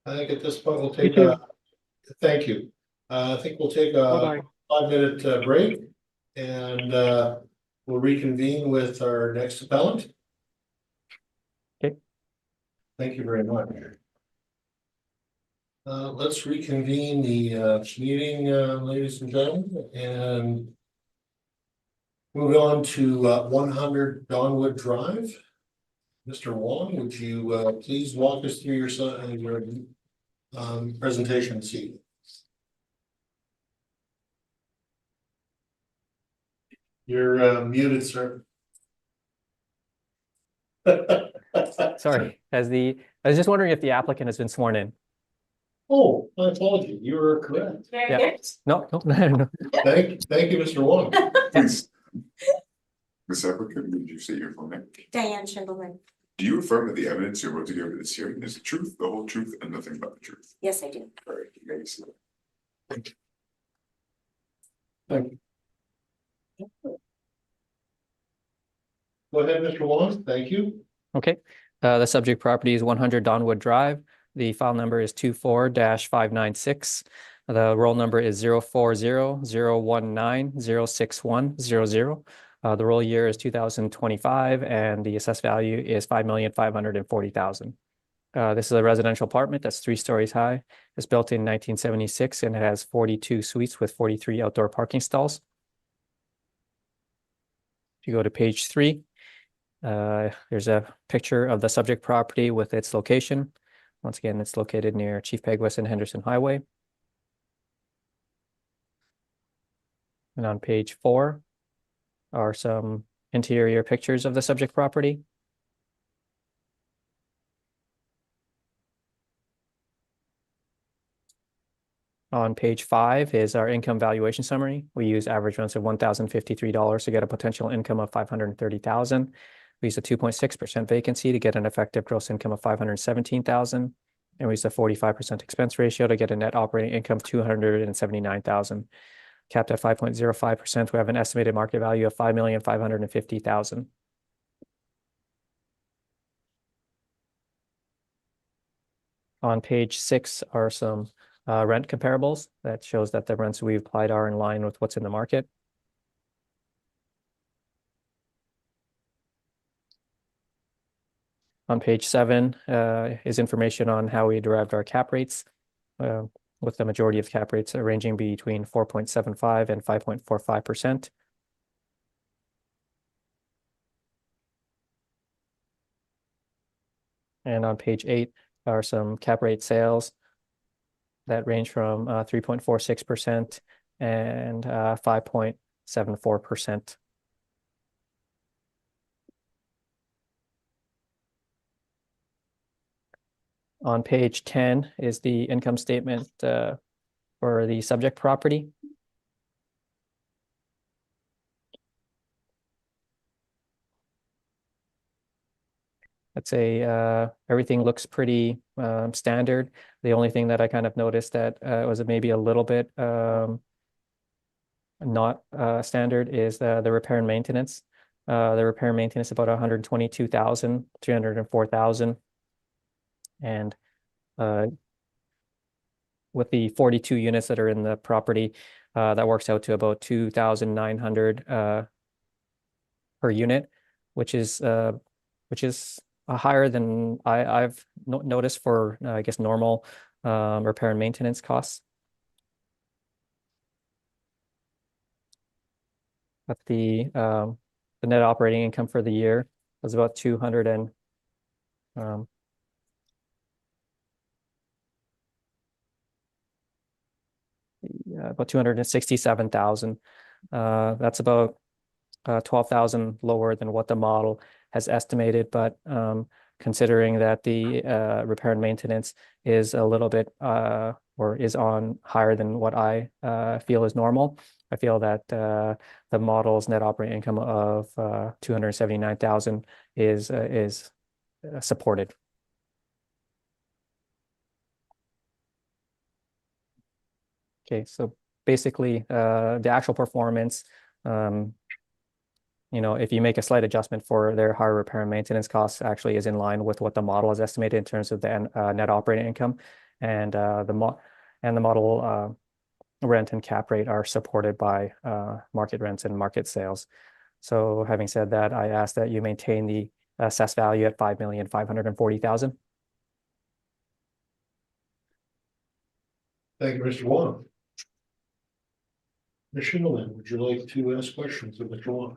I think at this point we'll take You too. thank you. I think we'll take a Bye-bye. 5-minute break and we'll reconvene with our next appellant. Okay. Thank you very much. Let's reconvene the meeting, ladies and gentlemen, and Moving on to 100 Donwood Drive. Mr. Wong, would you please walk us through your presentation this evening? You're muted, sir. Sorry, I was just wondering if the applicant has been sworn in. Oh, my apology. You are correct. Yeah. No, no. Thank you, Mr. Wong. Please. Ms. applicant, would you say your full name? Diane Schindelman. Do you affirm that the evidence you're about to give at this hearing is the truth, the whole truth, and nothing but the truth? Yes, I do. All right, you may see. Thank you. Go ahead, Mr. Wong. Thank you. Okay, the subject property is 100 Donwood Drive. The file number is 24-596. The roll number is 040-019-06100. The roll year is 2025, and the assessed value is $5,540,000. This is a residential apartment that's 3 stories high. It's built in 1976, and it has 42 suites with 43 outdoor parking stalls. If you go to page 3, there's a picture of the subject property with its location. Once again, it's located near Chief Peguis and Henderson Highway. And on page 4 are some interior pictures of the subject property. On page 5 is our income valuation summary. We use average rents of $1,053 to get a potential income of $530,000. We use a 2.6% vacancy to get an effective gross income of $517,000. And we use a 45% expense ratio to get a net operating income of $279,000. Capped at 5.05%, we have an estimated market value of $5,550,000. On page 6 are some rent comparables that shows that the rents we've applied are in line with what's in the market. On page 7 is information on how we derived our cap rates, with the majority of cap rates ranging between 4.75 and 5.45%. And on page 8 are some cap rate sales that range from 3.46% and 5.74%. On page 10 is the income statement for the subject property. I'd say everything looks pretty standard. The only thing that I kind of noticed that was maybe a little bit not standard is the repair and maintenance. The repair and maintenance about $122,000, $304,000. And with the 42 units that are in the property, that works out to about $2,900 per unit, which is higher than I've noticed for I guess normal repair and maintenance costs. But the net operating income for the year was about about $267,000. That's about 12,000 lower than what the model has estimated, but considering that the repair and maintenance is a little bit or is on higher than what I feel is normal, I feel that the model's net operating income of $279,000 is supported. Okay, so basically the actual performance, if you make a slight adjustment for their higher repair and maintenance costs, actually is in line with what the model has estimated in terms of the net operating income, and the model rent and cap rate are supported by market rents and market sales. So having said that, I ask that you maintain the assessed value at $5,540,000. Thank you, Mr. Wong. Commissioner Lynn, would you like to ask questions of Mr. Wong?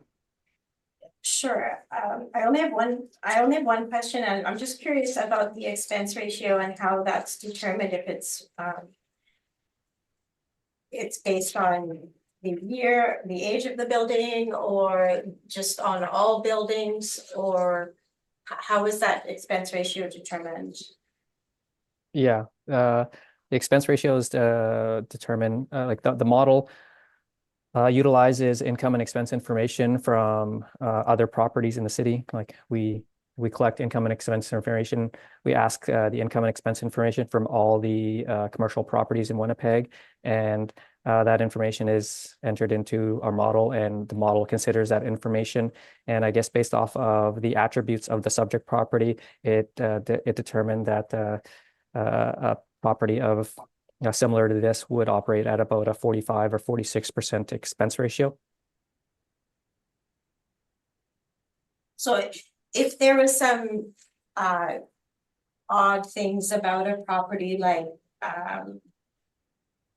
Sure. I only have one question, and I'm just curious about the expense ratio and how that's determined, if it's based on the age of the building, or just on all buildings, or how is that expense ratio determined? Yeah, the expense ratio is determined, like the model utilizes income and expense information from other properties in the city. Like we collect income and expense information. We ask the income and expense information from all the commercial properties in Winnipeg, and that information is entered into our model, and the model considers that information. And I guess based off of the attributes of the subject property, it determined that a property of similar to this would operate at about a 45 or 46% expense ratio. So if there was some odd things about a property, like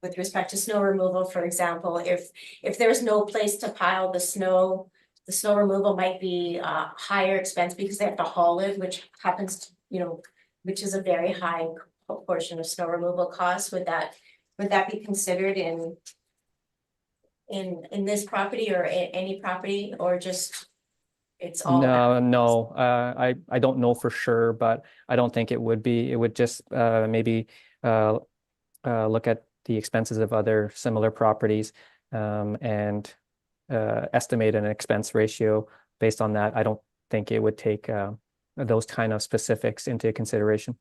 with respect to snow removal, for example, if there's no place to pile the snow removal might be higher expense because they have to haul it, which happens to, which is a very high proportion of snow removal costs. Would that be considered in this property or any property, or just it's all? No, I don't know for sure, but I don't think it would be. It would just maybe look at the expenses of other similar properties and estimate an expense ratio based on that. I don't think it would take those kind of specifics into consideration.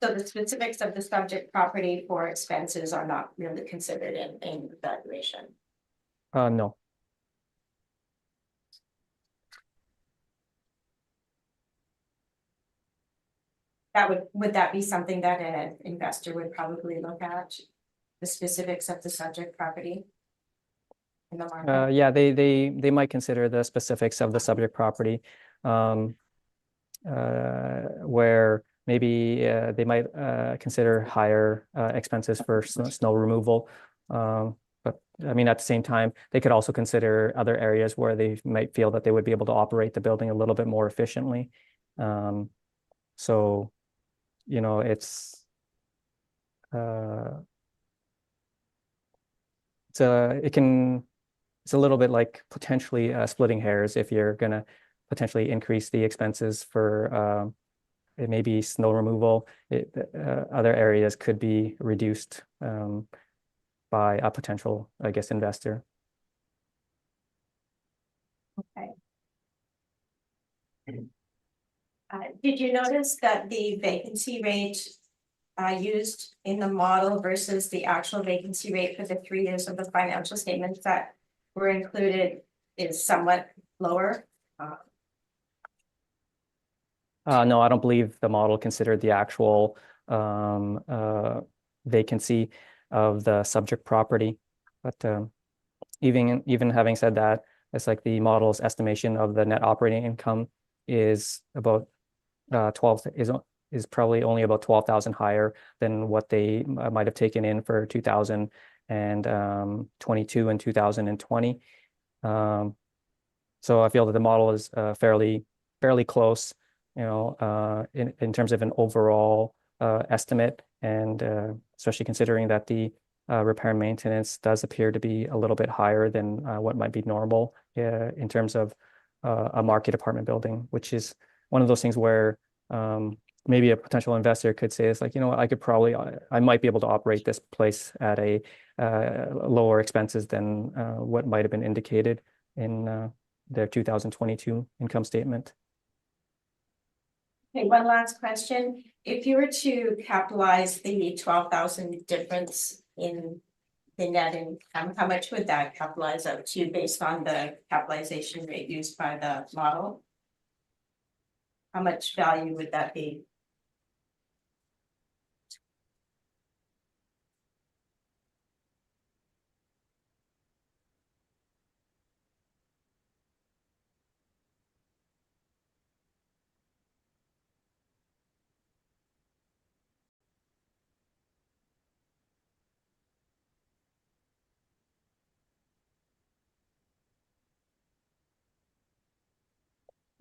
So the specifics of the subject property for expenses are not really considered in valuation. No. Would that be something that an investor would probably look at? The specifics of the subject property in the market? Yeah, they might consider the specifics of the subject property, where maybe they might consider higher expenses for snow removal. But I mean, at the same time, they could also consider other areas where they might feel that they would be able to operate the building a little bit more efficiently. So, it's it's a little bit like potentially splitting hairs if you're gonna potentially increase the expenses for it may be snow removal. Other areas could be reduced by a potential, I guess, investor. Okay. Did you notice that the vacancy rate used in the model versus the actual vacancy rate for the 3 years of the financial statements that were included is somewhat lower? No, I don't believe the model considered the actual vacancy of the subject property. But even having said that, it's like the model's estimation of the net operating income is about 12 is probably only about 12,000 higher than what they might have taken in for 2022 and 2020. So I feel that the model is fairly close, in terms of an overall estimate, and especially considering that the repair and maintenance does appear to be a little bit higher than what might be normal in terms of a market apartment building, which is one of those things where maybe a potential investor could say, it's like, I might be able to operate this place at a lower expenses than what might have been indicated in their 2022 income statement. Okay, one last question. If you were to capitalize the 12,000 difference in the net income, how much would that capitalize up to based on the capitalization rate used by the model? How much value would that be?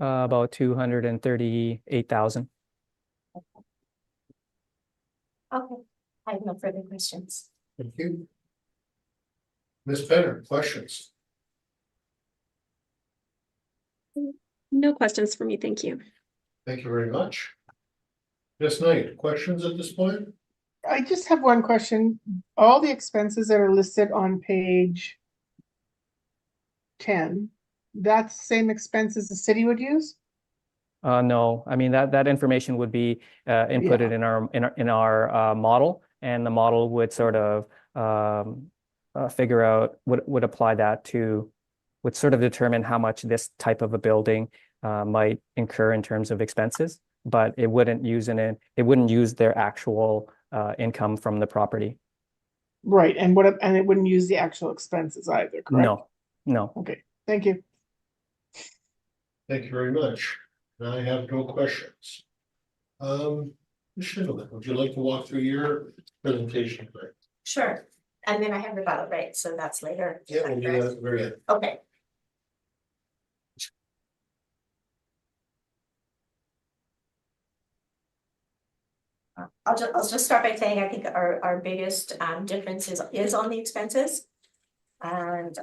About 238,000. Okay, I have no further questions. Thank you. Ms. Penner, questions? No questions for me, thank you. Thank you very much. Ms. Knight, questions at this point? I just have one question. All the expenses that are listed on page 10, that's the same expenses the city would use? No, I mean that information would be inputted in our model, and the model would sort of figure out would apply that to, would sort of determine how much this type of a building might incur in terms of expenses, but it wouldn't use it wouldn't use their actual income from the property. Right, and it wouldn't use the actual expenses either, correct? No. Okay, thank you. Thank you very much. I have no questions. Ms. Schindler, would you like to walk through your presentation? Sure, and then I have the ballot, right, so that's later. Yeah, we'll do that at the very end. Okay. I'll just start by saying I think our biggest difference is on the expenses. And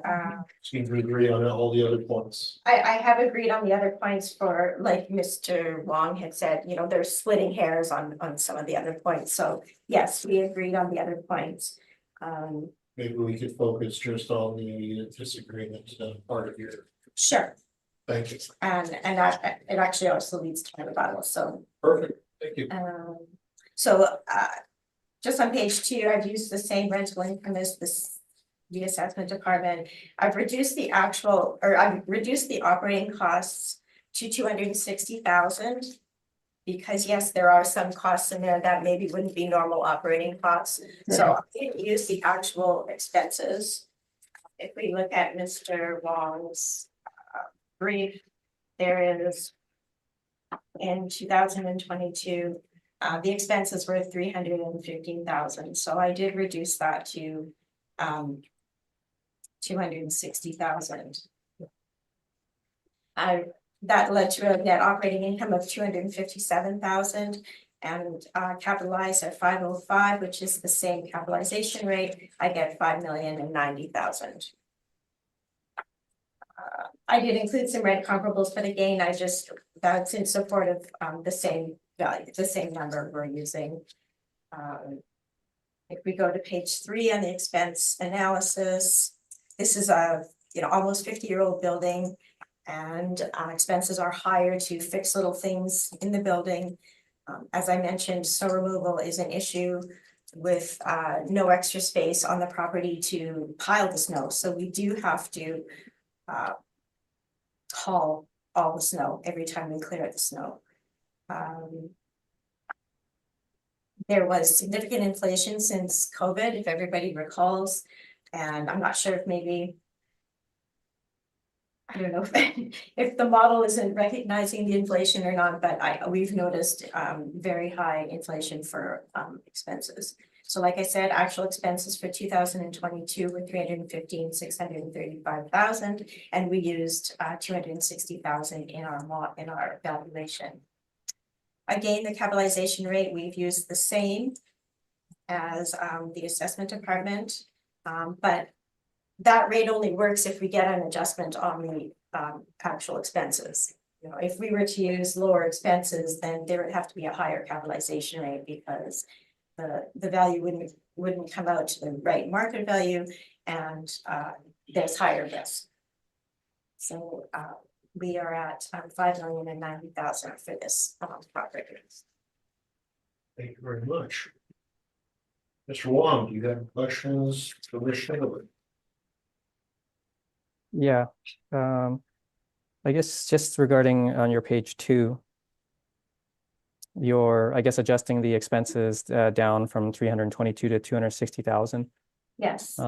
Seems we agree on all the other points. I have agreed on the other points for, like Mr. Wong had said, you know, they're splitting hairs on some of the other points. So yes, we agreed on the other points. Maybe we could focus just on the disagreement part of your. Sure. Thank you. And that it actually also leads to my rebuttal, so. Perfect, thank you. So just on page 2, I've used the same rental income as the assessment department. I've reduced the operating costs to 260,000. Because yes, there are some costs in there that maybe wouldn't be normal operating costs. So I didn't use the actual expenses. If we look at Mr. Wong's brief, there is in 2022, the expenses were 315,000. So I did reduce that to 260,000. That led to a net operating income of 257,000 and capitalized at 505, which is the same capitalization rate. I get 5,090,000. I did include some rent comparables, but again, that's in support of the same value, the same number we're using. If we go to page 3 on the expense analysis, this is a almost 50-year-old building. And expenses are higher to fix little things in the building. As I mentioned, snow removal is an issue with no extra space on the property to pile the snow. So we do have to haul all the snow every time we clear the snow. There was significant inflation since COVID, if everybody recalls. And I'm not sure if maybe, I don't know if the model isn't recognizing the inflation or not, but we've noticed very high inflation for expenses. So like I said, actual expenses for 2022 were 315,635,000, and we used 260,000 in our valuation. Again, the capitalization rate, we've used the same as the assessment department, but that rate only works if we get an adjustment on the actual expenses. If we were to use lower expenses, then there would have to be a higher capitalization rate because the value wouldn't come out to the right market value, and there's higher risk. So we are at 5,090,000 for this property. Thank you very much. Mr. Wong, do you have questions for Ms. Schindler? Yeah, I guess just regarding on your page 2, you're, I guess, adjusting the expenses down from 322 to 260,000. Yes.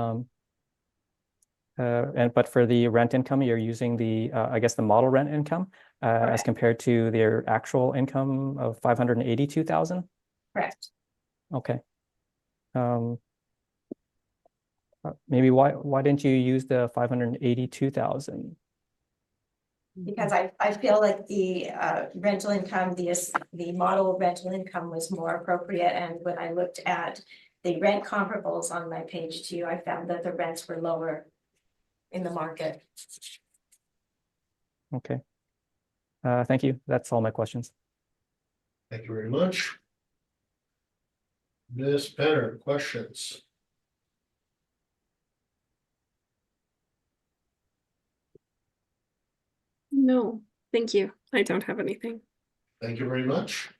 But for the rent income, you're using the I guess the model rent income as compared to their actual income of 582,000. Correct. Okay. Maybe why didn't you use the 582,000? Because I feel like the rental income, the model rental income was more appropriate, and when I looked at the rent comparables on my page 2, I found that the rents were lower in the market. Okay. Thank you. That's all my questions. Thank you very much. Ms. Penner, questions? No, thank you. I don't have anything. Thank you very much.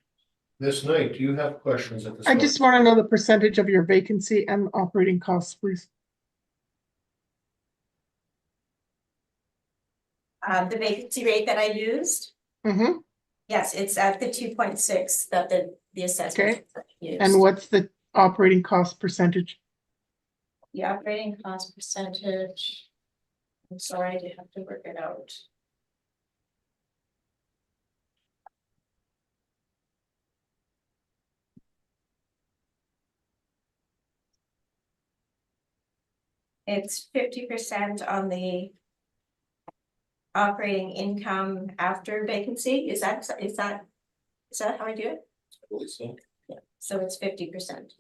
Ms. Knight, do you have questions at this I time? just want to know the percentage of your vacancy and operating costs, please. The vacancy rate that I used, Mm-hmm. yes, it's at the 2.6 that the assessment used. And what's the operating cost percentage? The operating cost percentage, I'm sorry, I did have to work it out. It's 50% on the operating income after vacancy. Is that how I do it? I believe so. Yeah, so it's 50%.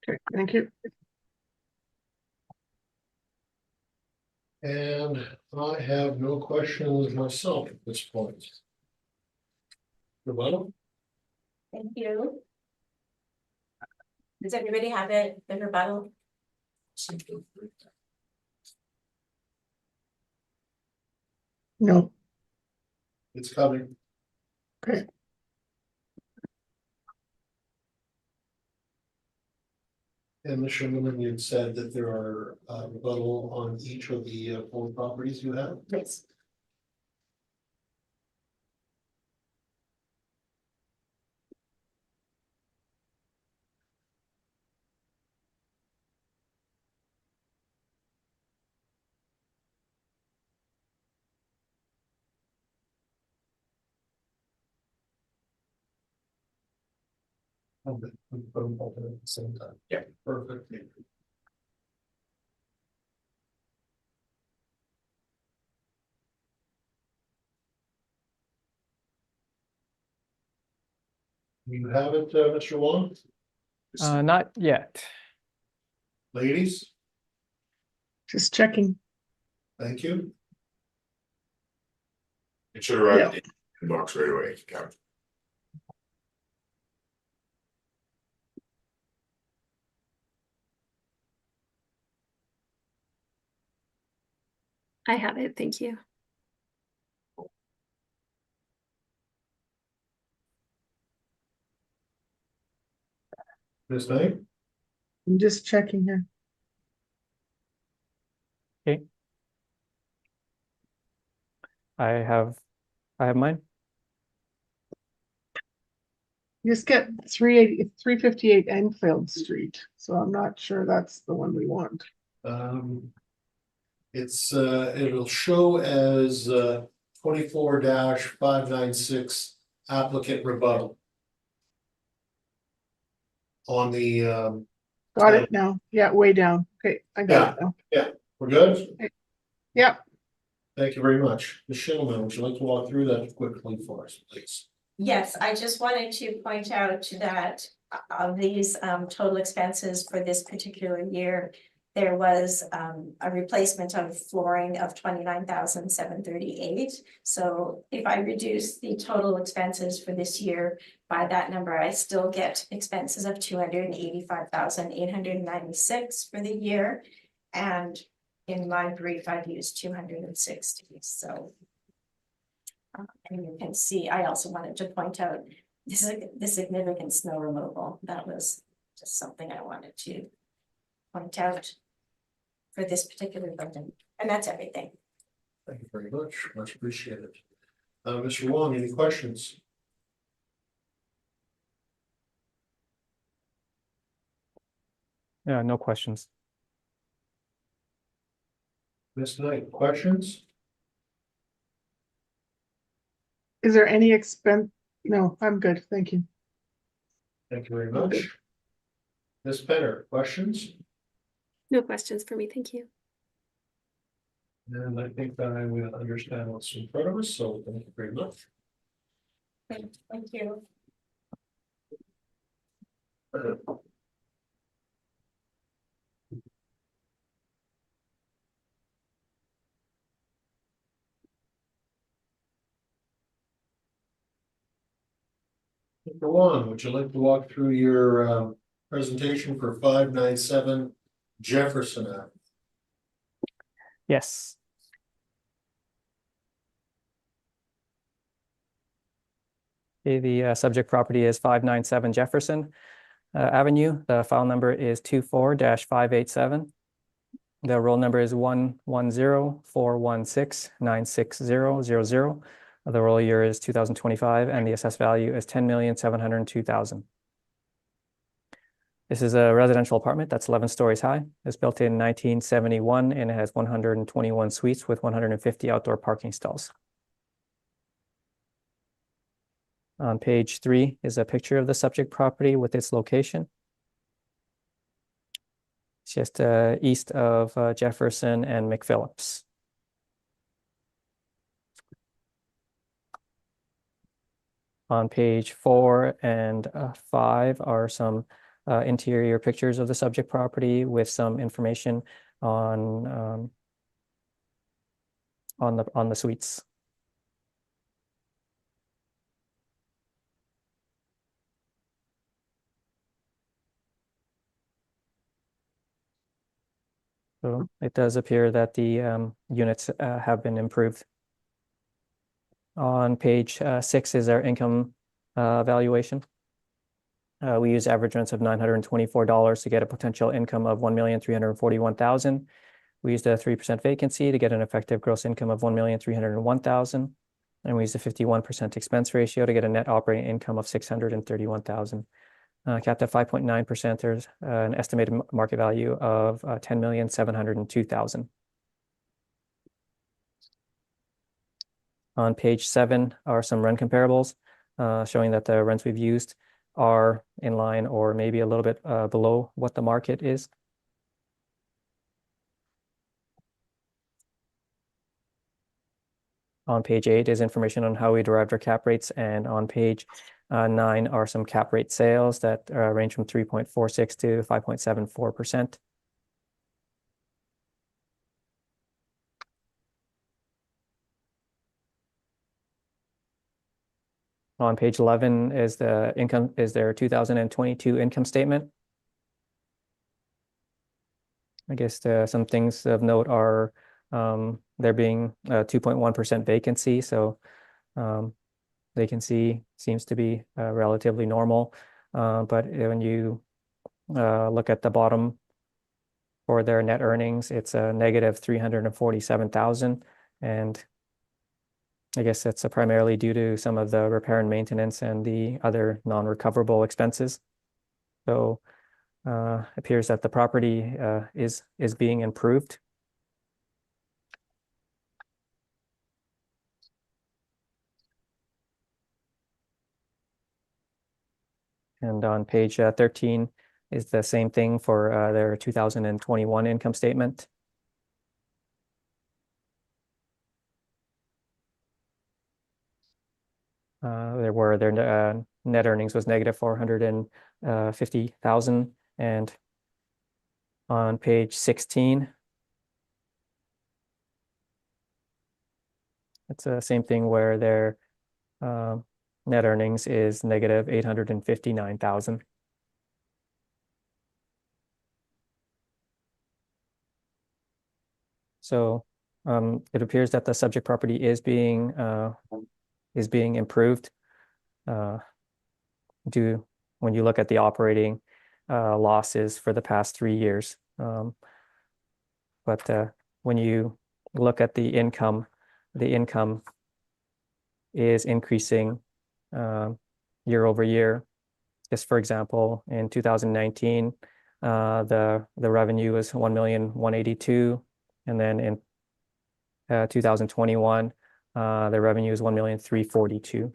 Okay, thank you. And I have no questions myself at this point. Rebuttal? Thank you. Does everybody have it, the rebuttal? No, It's coming. okay. And Mr. Sherman, you had said that there are rebuttal on each of the 4 properties you have. Yes. Okay, we put them both in at the same time. Yeah. Perfect. You have it, Mr. Wong? Not yet. Ladies, Just checking. thank you. It should arrive in the box right away, Kevin. I have it. Thank you. Ms. Knight? I'm just checking here. Okay. I have mine. You just get 358 Enfield Street, so I'm not sure that's the one we want. It's it'll show as 24-596 applicant rebuttal. On the Got it now. Yeah, way down. Okay, I got it now. we're good? Yeah, Thank you very much. Ms. Schindlerman, would you like to walk through that quickly for us, please? Yes, I just wanted to point out that of these total expenses for this particular year, there was a replacement of flooring of 29,738. So if I reduce the total expenses for this year by that number, I still get expenses of 285,896 for the year. And in my brief, I've used 260, so. And you can see, I also wanted to point out the significant snow removal. That was just something I wanted to point out for this particular building, and that's everything. Thank you very much. Much appreciated. Mr. Wong, any questions? Yeah, no questions. Ms. Knight, questions? is there any expense? No, I'm good. Thank you. Thank you very Okay. much. Ms. Penner, questions? No questions for me. Thank you. And I think that I will understand what's in front of us, so thank you very much. Thank you. Go on, would you like to walk through your presentation for 597 Jefferson Ave? Yes. Okay, the subject property is 597 Jefferson Avenue. The file number is 24-587. The roll number is 110-416-96000. The roll year is 2025, and the assessed value is 10,702,000. This is a residential apartment that's 11 stories high. It's built in 1971, and it has 121 suites with 150 outdoor parking stalls. On page 3 is a picture of the subject property with its location. It's just east of Jefferson and McPhillips. On page 4 and 5 are some interior pictures of the subject property with some information on the suites. So it does appear that the units have been improved. On page 6 is our income valuation. We use average rents of $924 to get a potential income of $1,341,000. We used a 3% vacancy to get an effective gross income of $1,301,000. And we used a 51% expense ratio to get a net operating income of $631,000. Capped at 5.9%, there's an estimated market value of $10,702,000. On page 7 are some rent comparables showing that the rents we've used are in line or maybe a little bit below what the market is. On page 8 is information on how we derived our cap rates, and on page 9 are some cap rate sales that range from 3.46 to 5.74%. On page 11 is their 2022 income statement. I guess some things of note are there being a 2.1% vacancy, so vacancy seems to be relatively normal. But when you look at the bottom for their net earnings, it's a negative 347,000, and I guess that's primarily due to some of the repair and maintenance and the other non-recoverable expenses. So appears that the property is being improved. And on page 13 is the same thing for their 2021 income statement. Their net earnings was negative 450,000, and on page 16, it's the same thing where their net earnings is negative 859,000. So it appears that the subject property is being improved when you look at the operating losses for the past 3 years. But when you look at the income is increasing year over year. Just for example, in 2019, the revenue was 1,182,000, and then in 2021, the revenue is 1,342,000.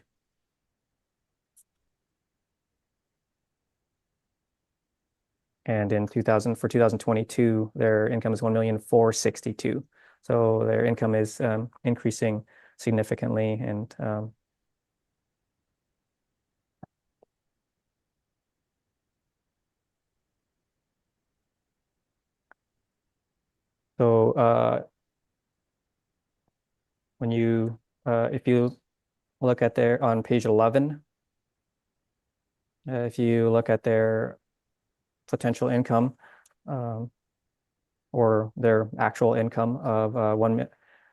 And for 2022, their income is 1,462,000. So their income is increasing significantly, and so when you if you look at their on page 11, if you look at their potential income, or their actual income of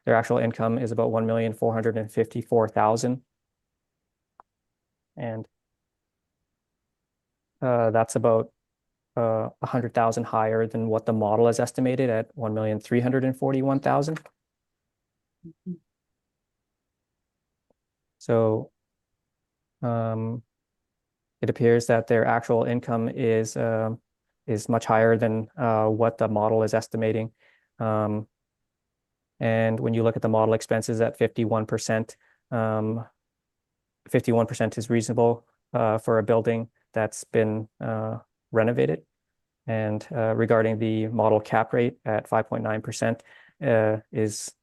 their actual income is about 1,454,000, and that's about 100,000 higher than what the model is estimated at 1,341,000. So it appears that their actual income is much higher than what the model is estimating. And when you look at the model expenses at 51%, 51% is reasonable for a building that's been renovated. And regarding the model cap rate at 5.9% is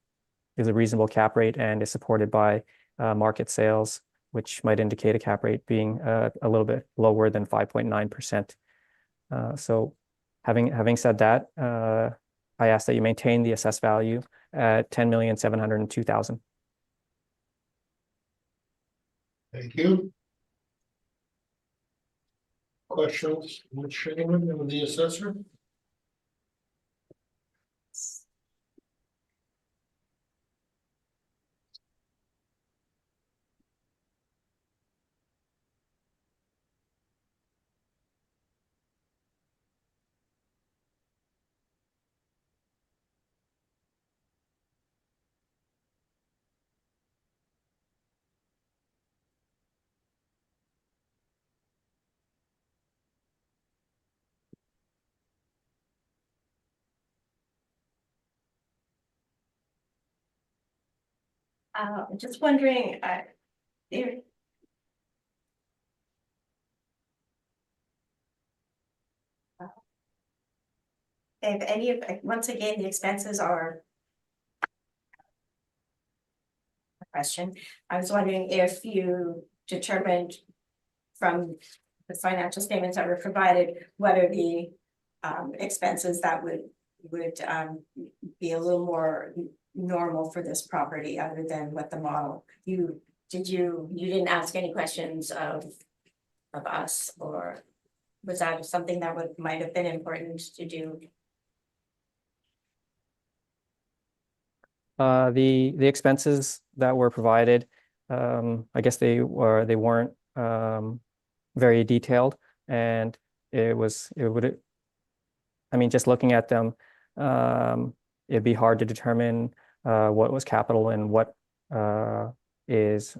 a reasonable cap rate and is supported by market sales, which might indicate a cap rate being a little bit lower than 5.9%. So having said that, I ask that you maintain the assessed value at 10,702,000. Thank you. Questions, Ms. Chairman, of the assessor? Just wondering, there. If any of, once again, the expenses are. A question, I was wondering if you determined from the financial statements that were provided, whether the expenses that would be a little more normal for this property other than what the model. You didn't ask any questions of us, or was that something that might have been important to do? The expenses that were provided, I guess they weren't very detailed, and I mean, just looking at them, it'd be hard to determine what was capital and what is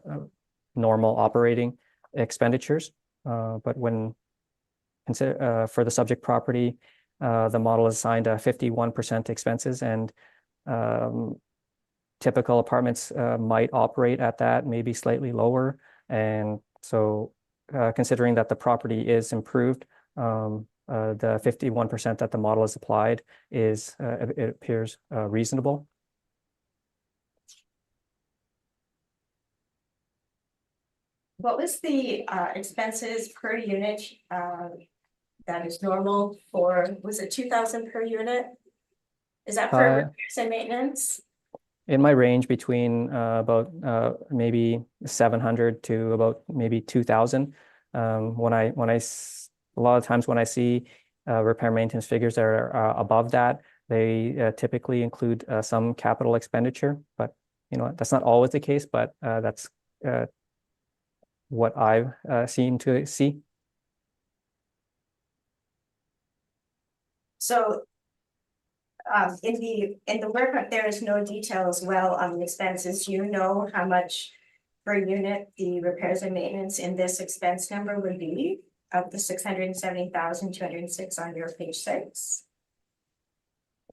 normal operating expenditures. But when consider for the subject property, the model is assigned a 51% expenses, and typical apartments might operate at that, maybe slightly lower. And so considering that the property is improved, the 51% that the model is applied is, it appears reasonable. What was the expenses per unit that is normal for, was it 2,000 per unit? Is that for repairs and maintenance? It might range between about maybe 700 to about maybe 2,000. A lot of times when I see repair maintenance figures that are above that, they typically include some capital expenditure, but you know, that's not always the case, but that's what I've seemed to see. So in the workup, there is no detail as well on the expenses. Do you know how much per unit the repairs and maintenance in this expense number would be of the 670,206 on your page 6?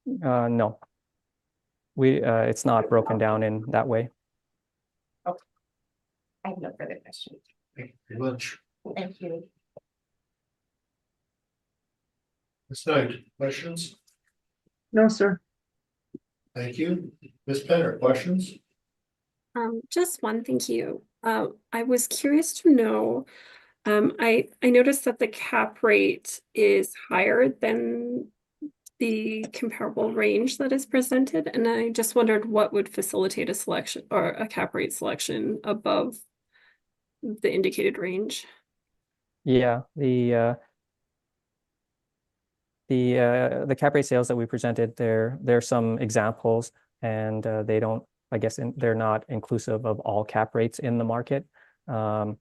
No, it's not broken down in that way. Okay. I have no further questions. Thank you very much. Thank you. Ms. Knight, questions? No, sir. Thank you. Ms. Penner, questions? Just one, thank you. I was curious to know, I noticed that the cap rate is higher than the comparable range that is presented, and I just wondered what would facilitate a selection or a cap rate selection above the indicated range. Yeah, the cap rate sales that we presented there's some examples, and they don't, I guess, they're not inclusive of all cap rates in the market. The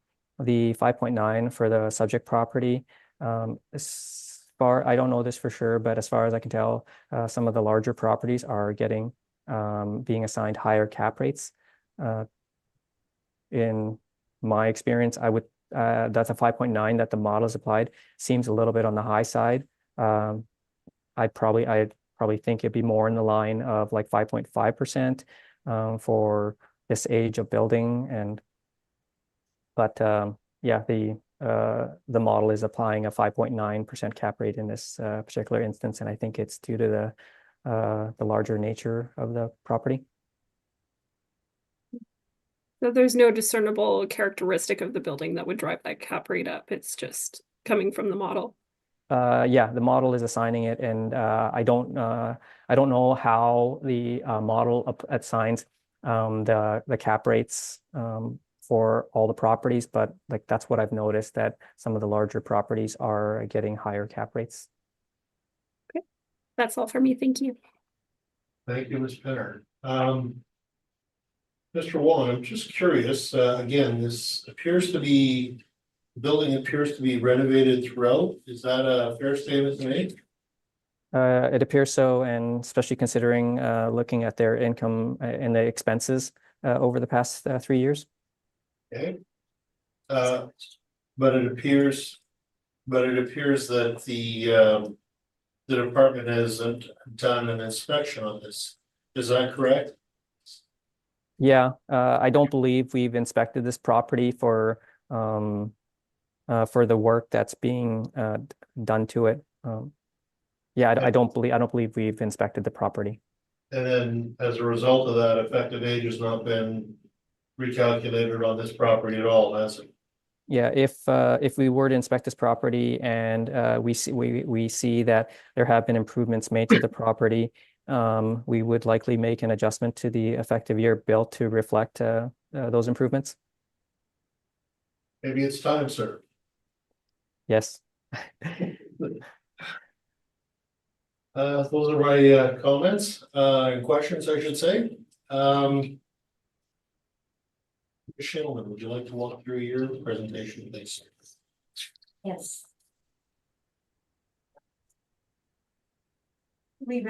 5.9 for the subject property, I don't know this for sure, but as far as I can tell, some of the larger properties are getting being assigned higher cap rates. In my experience, I would that's a 5.9 that the model is applied, seems a little bit on the high side. I'd probably think it'd be more in the line of like 5.5% for this age of building, but yeah, the model is applying a 5.9% cap rate in this particular instance, and I think it's due to the larger nature of the property. So there's no discernible characteristic of the building that would drive that cap rate up. It's just coming from the model. Yeah, the model is assigning it, and I don't know how the model assigns the cap rates for all the properties, but like that's what I've noticed, that some of the larger properties are getting higher cap rates. Okay, that's all for me. Thank you. Thank you, Ms. Penner. Mr. Wong, I'm just curious, again, this building appears to be renovated throughout. Is that a fair statement to make? It appears so, and especially considering looking at their income and the expenses over the past 3 years. Okay. But it appears that the department hasn't done an inspection on this. Is that correct? Yeah, I don't believe we've inspected this property for the work that's being done to it. Yeah, I don't believe we've inspected the property. And then as a result of that, effective age has not been recalculated on this property at all, has it? Yeah, if we were to inspect this property and we see that there have been improvements made to the property, we would likely make an adjustment to the effective year built to reflect those improvements. Maybe it's time, sir. Yes. Those are my comments and questions, I should say. Shillman, would you like to walk through your presentation, please? Yes. I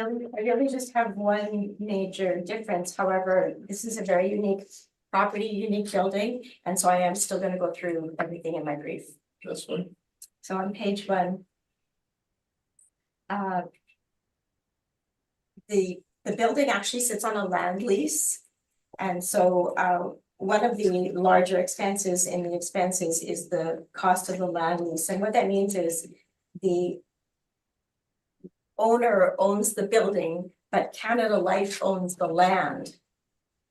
really just have one major difference. However, this is a very unique property, unique building, and so I am still going to go through everything in my brief. That's fine. So on page 1, the building actually sits on a land lease, and so one of the larger expenses in the expenses is the cost of the land lease, and what that means is the owner owns the building, but Canada Life owns the land.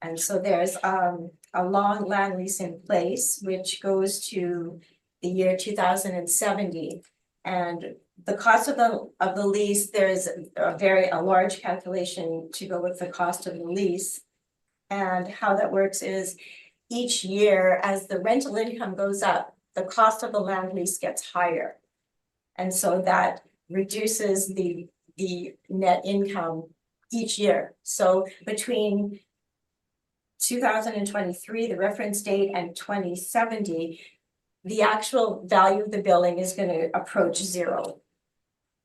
And so there's a long land lease in place, which goes to the year 2070. And the cost of the lease, there's a large calculation to go with the cost of the lease. And how that works is each year, as the rental income goes up, the cost of the land lease gets higher. And so that reduces the net income each year. So between 2023, the reference date, and 2070, the actual value of the building is going to approach 0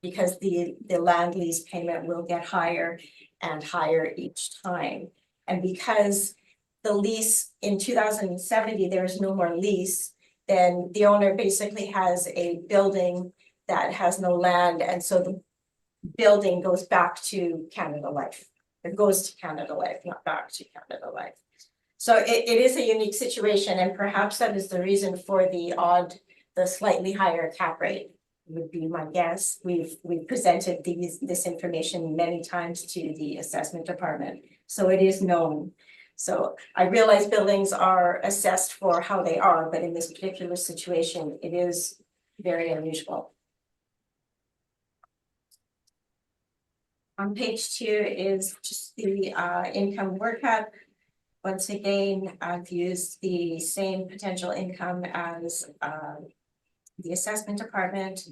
because the land lease payment will get higher and higher each time. And because the lease in 2070, there is no more lease, then the owner basically has a building that has no land, and so the building goes back to Canada Life. It goes to Canada Life, not back to Canada Life. So it is a unique situation, and perhaps that is the reason for the slightly higher cap rate would be my guess. We've presented this information many times to the assessment department, so it is known. So I realize buildings are assessed for how they are, but in this particular situation, it is very unusual. On page 2 is just the income workup. Once again, I've used the same potential income as the assessment department.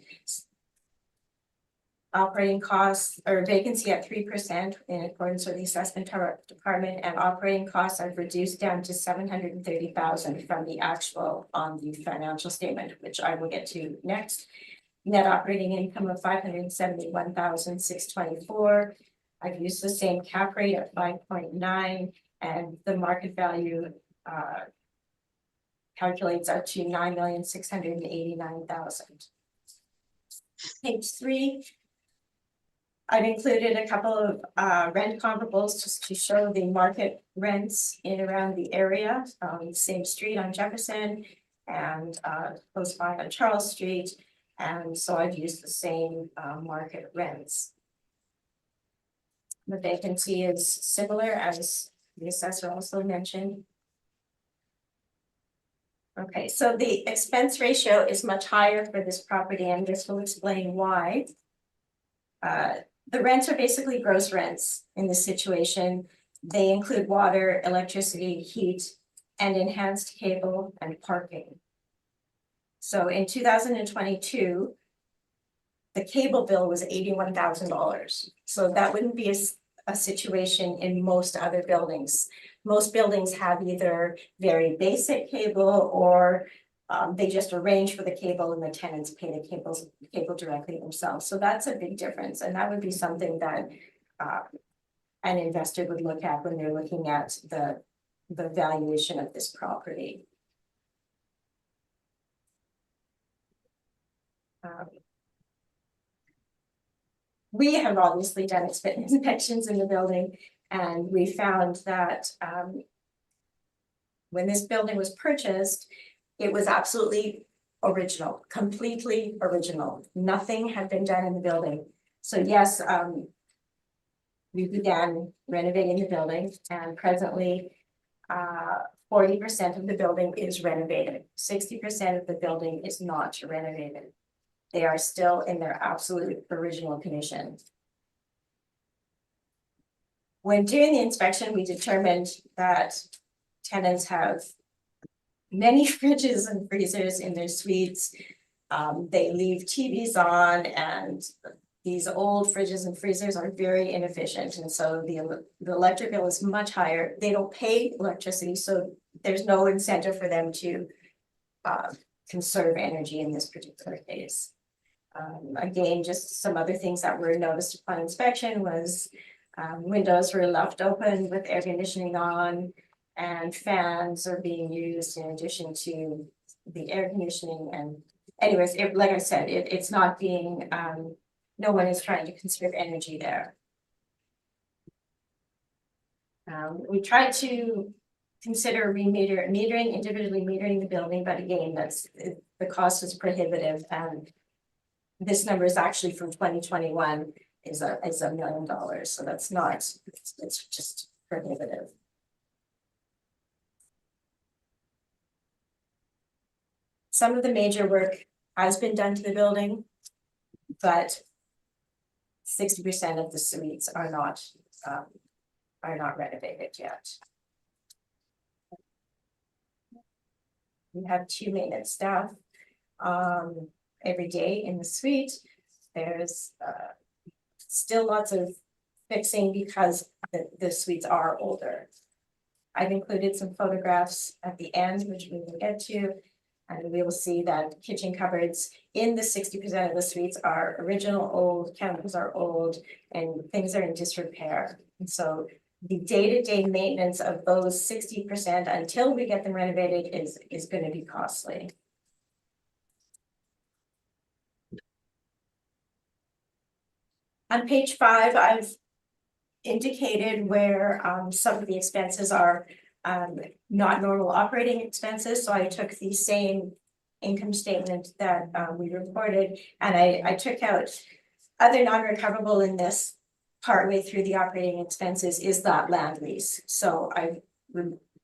Operating costs or vacancy at 3% in accordance with the assessment department, and operating costs are reduced down to 730,000 from the actual on the financial statement, which I will get to next. Net operating income of 571,624. I've used the same cap rate at 5.9, and the market value calculates out to 9,689,000. Page 3. I've included a couple of rent comparables just to show the market rents in around the area, same street on Jefferson and close by on Charles Street. And so I've used the same market rents. The vacancy is similar, as the assessor also mentioned. Okay, so the expense ratio is much higher for this property, and this will explain why. The rents are basically gross rents in this situation. They include water, electricity, heat, and enhanced cable and parking. So in 2022, the cable bill was $81,000. So that wouldn't be a situation in most other buildings. Most buildings have either very basic cable or they just arrange for the cable and the tenants pay the cable directly themselves. So that's a big difference. And that would be something that an investor would look at when they're looking at the valuation of this property. We have obviously done inspections in the building, and we found that when this building was purchased, it was absolutely original, completely original. Nothing had been done in the building. So yes, we began renovating the building, and presently 40% of the building is renovated. 60% of the building is not renovated. They are still in their absolute original condition. When doing the inspection, we determined that tenants have many fridges and freezers in their suites. They leave TVs on, and these old fridges and freezers are very inefficient. And so the electric bill is much higher. They don't pay electricity, so there's no incentive for them to conserve energy in this particular case. Again, just some other things that were noticed upon inspection was windows were left open with air conditioning on, and fans are being used in addition to the air conditioning. And anyways, like I said, it's not being, no one is trying to conserve energy there. We tried to consider metering, individually metering the building, but again, the cost is prohibitive, and this number is actually from 2021 is $1 million. So that's not, it's just prohibitive. Some of the major work has been done to the building, but 60% of the suites are not renovated yet. We have 2 maintenance staff every day in the suite. There's still lots of fixing because the suites are older. I've included some photographs at the end, which we will get to, and we will see that kitchen cupboards in the 60% of the suites are original old, counters are old, and things are in disrepair. And so the day-to-day maintenance of those 60% until we get them renovated is going to be costly. On page 5, I've indicated where some of the expenses are not normal operating expenses. So I took the same income statement that we reported, and I took out other non-recoverable in this partway through the operating expenses is that land lease. So I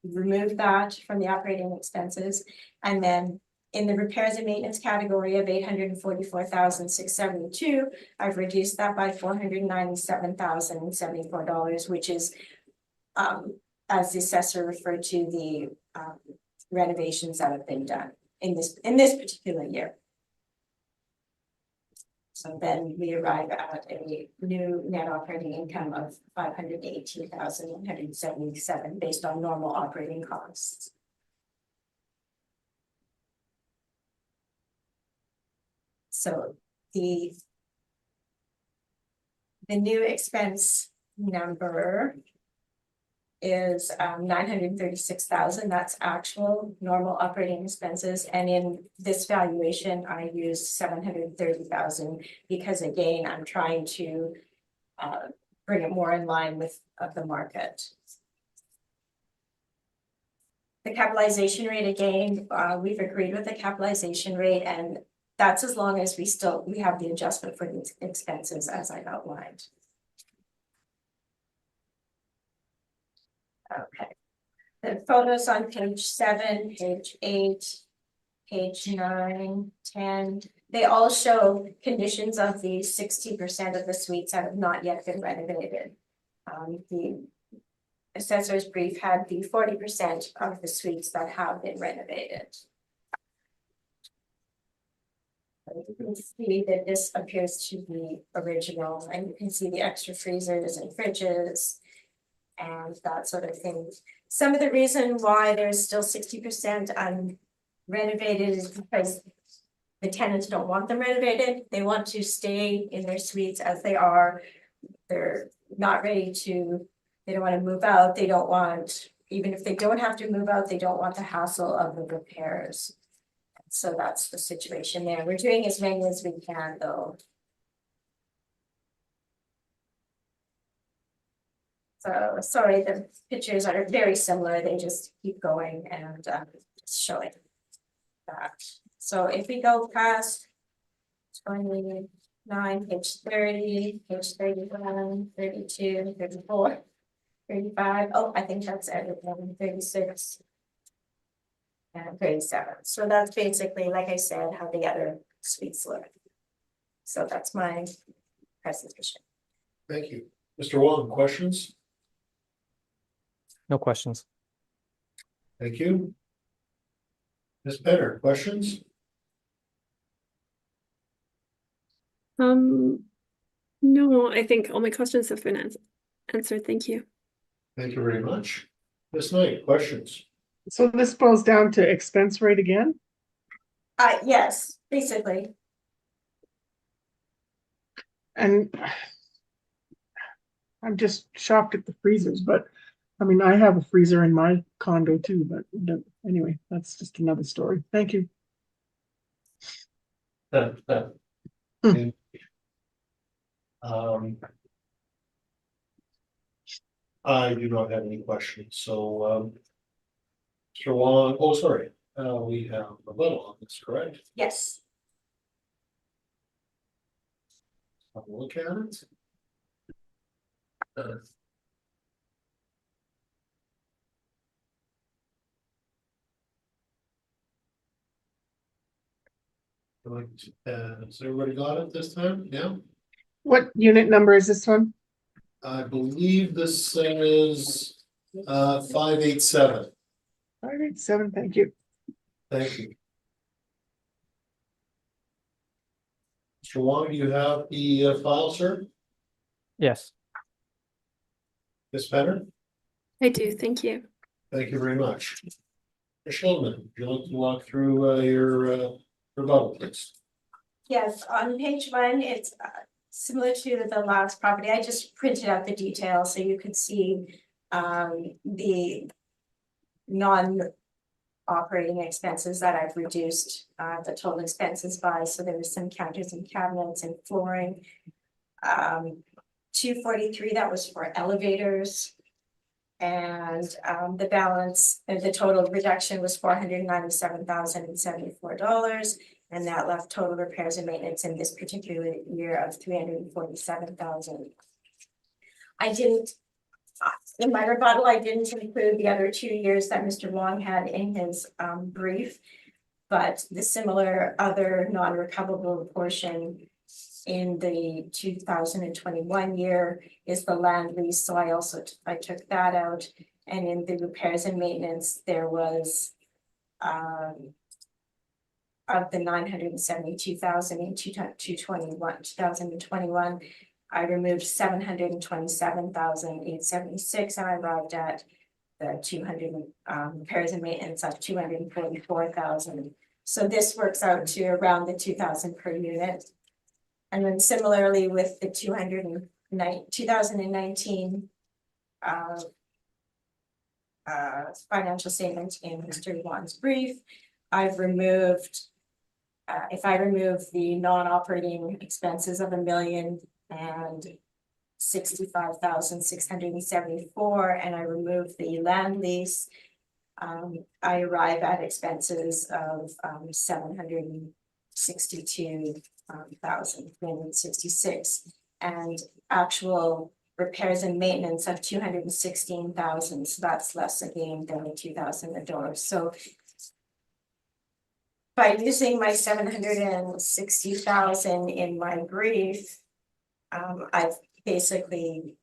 removed that from the operating expenses, and then in the repairs and maintenance category of $844,672, I've reduced that by $497,074, which is as the assessor referred to the renovations that have been done in this particular year. So then we arrive at a new net operating income of $518,177 based on normal operating costs. So the new expense number is $936,000. That's actual normal operating expenses, and in this valuation, I used $730,000 because again, I'm trying to bring it more in line with the market. The capitalization rate, again, we've agreed with the capitalization rate, and that's as long as we have the adjustment for these expenses as I've outlined. Okay, the photos on page 7, page 8, page 9, 10, they all show conditions of the 60% of the suites that have not yet been renovated. The assessor's brief had the 40% of the suites that have been renovated. You can see that this appears to be original, and you can see the extra freezers and fridges and that sort of thing. Some of the reason why there's still 60% unrenovated is because the tenants don't want them renovated. They want to stay in their suites as they are. They're not ready to, they don't want to move out. They don't want, even if they don't have to move out, they don't want the hassle of the repairs. So that's the situation there. We're doing as many as we can though. So sorry, the pictures are very similar. They just keep going and just showing that. So if we go past 29, page 30, page 31, 32, 34, 35. Oh, I think that's everything. 36 and 37. So that's basically, like I said, how the other suites look. So that's my presentation. Thank you. Mr. Wong, questions? No questions. Thank you. Ms. Penner, questions? No, I think all my questions have been answered. Thank you. Thank you very much. Ms. Knight, questions? So this boils down to expense rate again? Yes, basically. And I'm just shocked at the freezers, but I mean, I have a freezer in my condo too, but anyway, that's just another story. Thank you. I do not have any questions, so Mr. Wong, oh, sorry, we have a little on this, correct? Yes. Have a look at it. Has everybody got it this time? Yeah. What unit number is this one? I believe this is 587. 587, thank you. Thank you. Mr. Wong, do you have the file, sir? Yes. Ms. Penner? I do. Thank you. Thank you very much. Ms. Schulman, would you like to walk through your rebuttal, please? Yes, on page 1, it's similar to the last property. I just printed out the details so you could see the non-operating expenses that I've reduced the total expenses by. So there was some counters and cabinets and flooring. 243, that was for elevators. And the balance, the total reduction was $497,074. And that left total repairs and maintenance in this particular year of $347,000. I didn't, in my rebuttal, I didn't include the other 2 years that Mr. Long had in his brief. But the similar other non-recoverable portion in the 2021 year is the land lease, so I took that out. And in the repairs and maintenance, there was of the 972,000 in 2021, I removed 727,876, and I arrived at the 200 repairs and maintenance of 244,000. So this works out to around the 2,000 per unit. And then similarly with the 2019 financial statement in Mr. Yuan's brief, I've removed, if I remove the non-operating expenses of $1,065,674, and I remove the land lease, I arrive at expenses of $762,366, and actual repairs and maintenance of $216,000. So that's less again than the $2,000. So by using my $760,000 in my brief, I've basically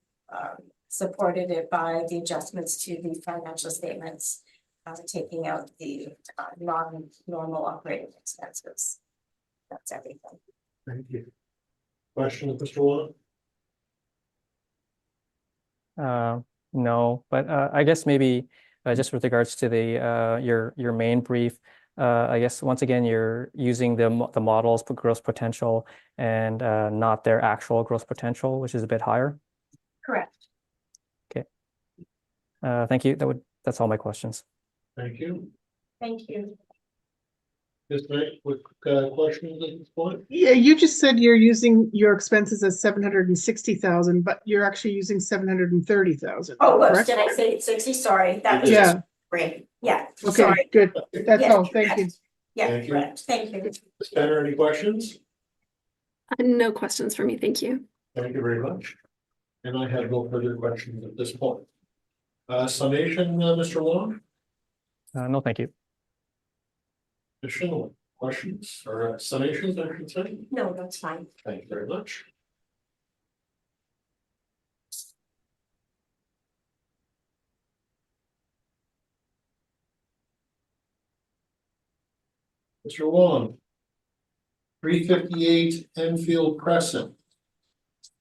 supported it by the adjustments to the financial statements, taking out the non-normal operating expenses. That's everything. Thank you. Question of Mr. Wong? No, but I guess maybe just with regards to the your main brief, I guess once again you're using the models for gross potential and not their actual gross potential, which is a bit higher. Correct. Okay. Thank you. That's all my questions. Thank you. Thank you. Ms. Knight, quick questions at this point? Yeah, you just said you're using your expenses as 760,000, but you're actually using 730,000. Oh, whoops, correct? did I say 60? Sorry, that was Yeah. just great. Yeah, Okay, sorry. good. That's Yeah, all. Thank you. correct. Yeah, Thank you. correct. Thank you. Ms. Penner, any questions? No questions for me, thank you. Thank you very much. And I have no further questions at this point. Summation, Mr. Long? No, thank you. Additional questions or summations, I should say? No, that's fine. Thank you very much. Mr. Wong. 358 Enfield Crescent.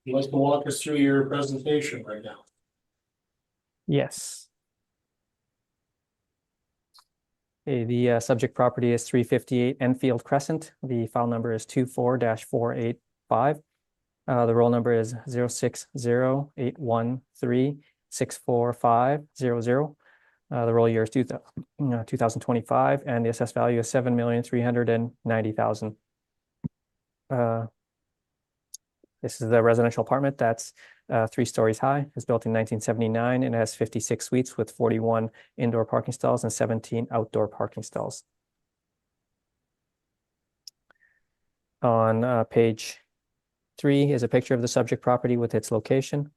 You'd like to walk us through your presentation right now? Yes. Okay, the subject property is 358 Enfield Crescent. The file number is 24-485. The roll number is 060-813-64500. The roll year is 2025, and the assessed value is $7,390,000. This is the residential apartment that's 3 stories high. It's built in 1979 and has 56 suites with 41 indoor parking stalls and 17 outdoor parking stalls. On page 3 is a picture of the subject property with its location.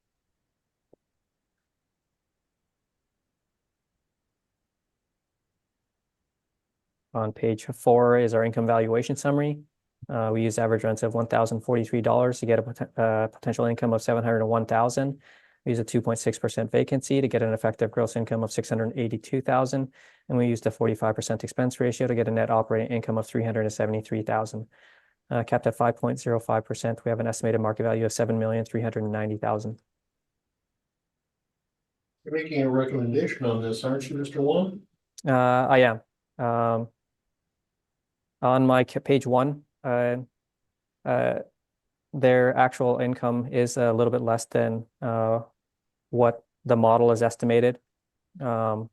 On page 4 is our income valuation summary. We use average rents of $1,043 to get a potential income of $701,000. We use a 2.6% vacancy to get an effective gross income of $682,000. And we used a 45% expense ratio to get a net operating income of $373,000. Capped at 5.05%, we have an estimated market value of $7,390,000. You're making a recommendation on this, aren't you, Mr. Wong? I am. On my page 1, their actual income is a little bit less than what the model is estimated. The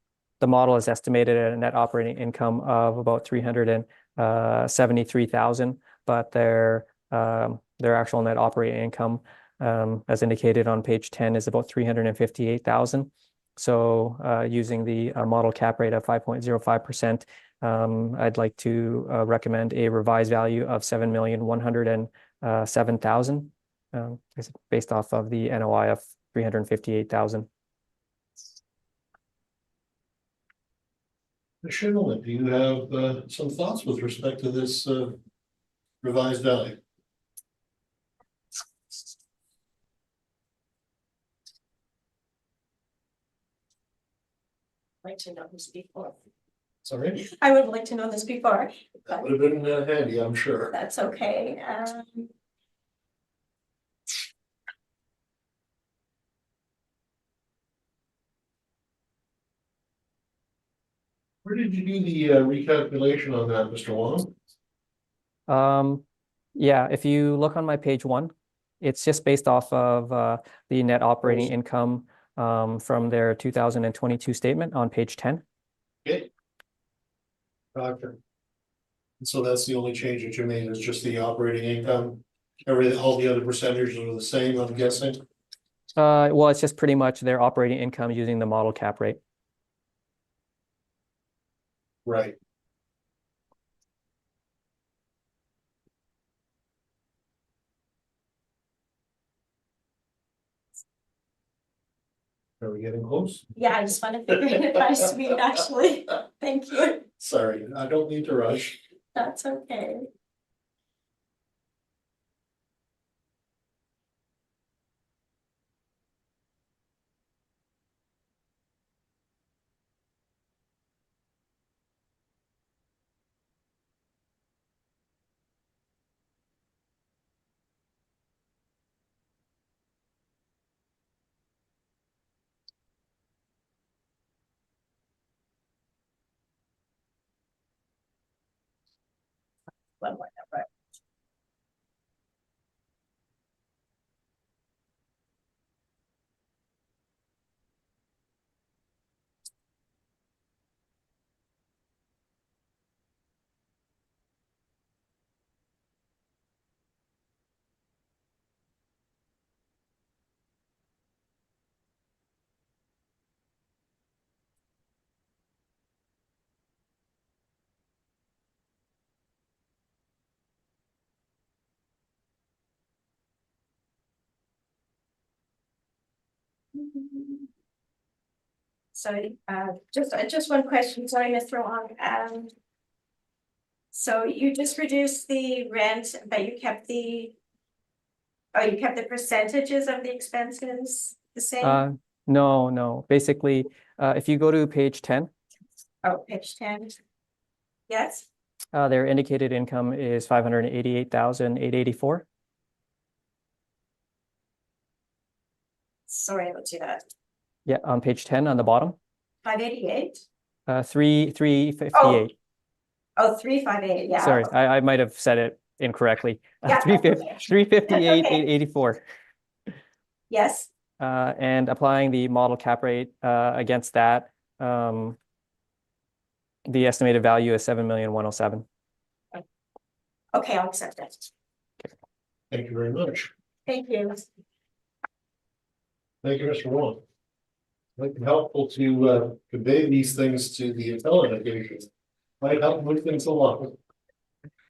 model is estimated at a net operating income of about $373,000, but their actual net operating income, as indicated on page 10, is about $358,000. So using the model cap rate of 5.05%, I'd like to recommend a revised value of 7,107,000, based off of the NOI of 358,000. Ms. Schindler, do you have some thoughts with respect to this revised value? Like to know this before. Sorry, I would like to know this before, that but would have been handy, I'm sure. that's okay. Where did you do the recalculation on that, Mr. Wong? Yeah, if you look on my page 1, it's just based off of the net operating Yes. income from their 2022 statement on page 10. Okay. Gotcha. So that's the only change that you made is just the operating income. Everything, all the other percentages are the same, I'm guessing. Well, it's just pretty much their operating income using the model cap rate. Right. Are we getting close? Yeah, I just want to figure it by speed, actually. Thank you. Sorry, I don't need to rush. That's okay. One more number. Sorry, just one question, sorry, Mr. Wong. So you just reduced the rent, but you kept the percentages of the expenses the same? No. Basically, if you go to page 10, Oh, page 10. Yes, their indicated income is 588,884. sorry, let's do that. Yeah, on page 10 on the bottom. 588? 358. Oh, 358, yeah. Sorry, I might have said it incorrectly. Yeah, that's okay. 358, Okay. 884. Yes, And applying the model cap rate against that, the estimated value is 7,107,000. okay, I'll accept it. Thank you very much. Thank you. Thank you, Mr. Wong. Might be helpful to convey these things to the appellate occasion. Might help move things along.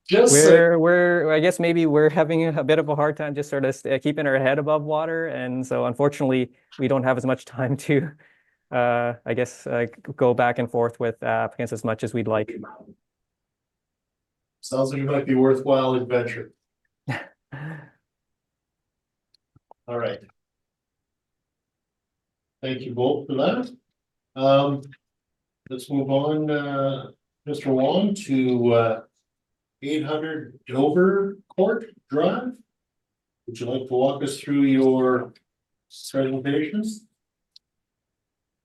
Just say, I guess maybe we're having a bit of a hard time just sort of keeping our head above water, and so unfortunately we don't have as much time to I guess go back and forth with applicants as much as we'd like. sounds like it might be a worthwhile adventure. All right. Thank you both for that. Let's move on, Mr. Wong, to 800 Dover Court Drive. Would you like to walk us through your presentations?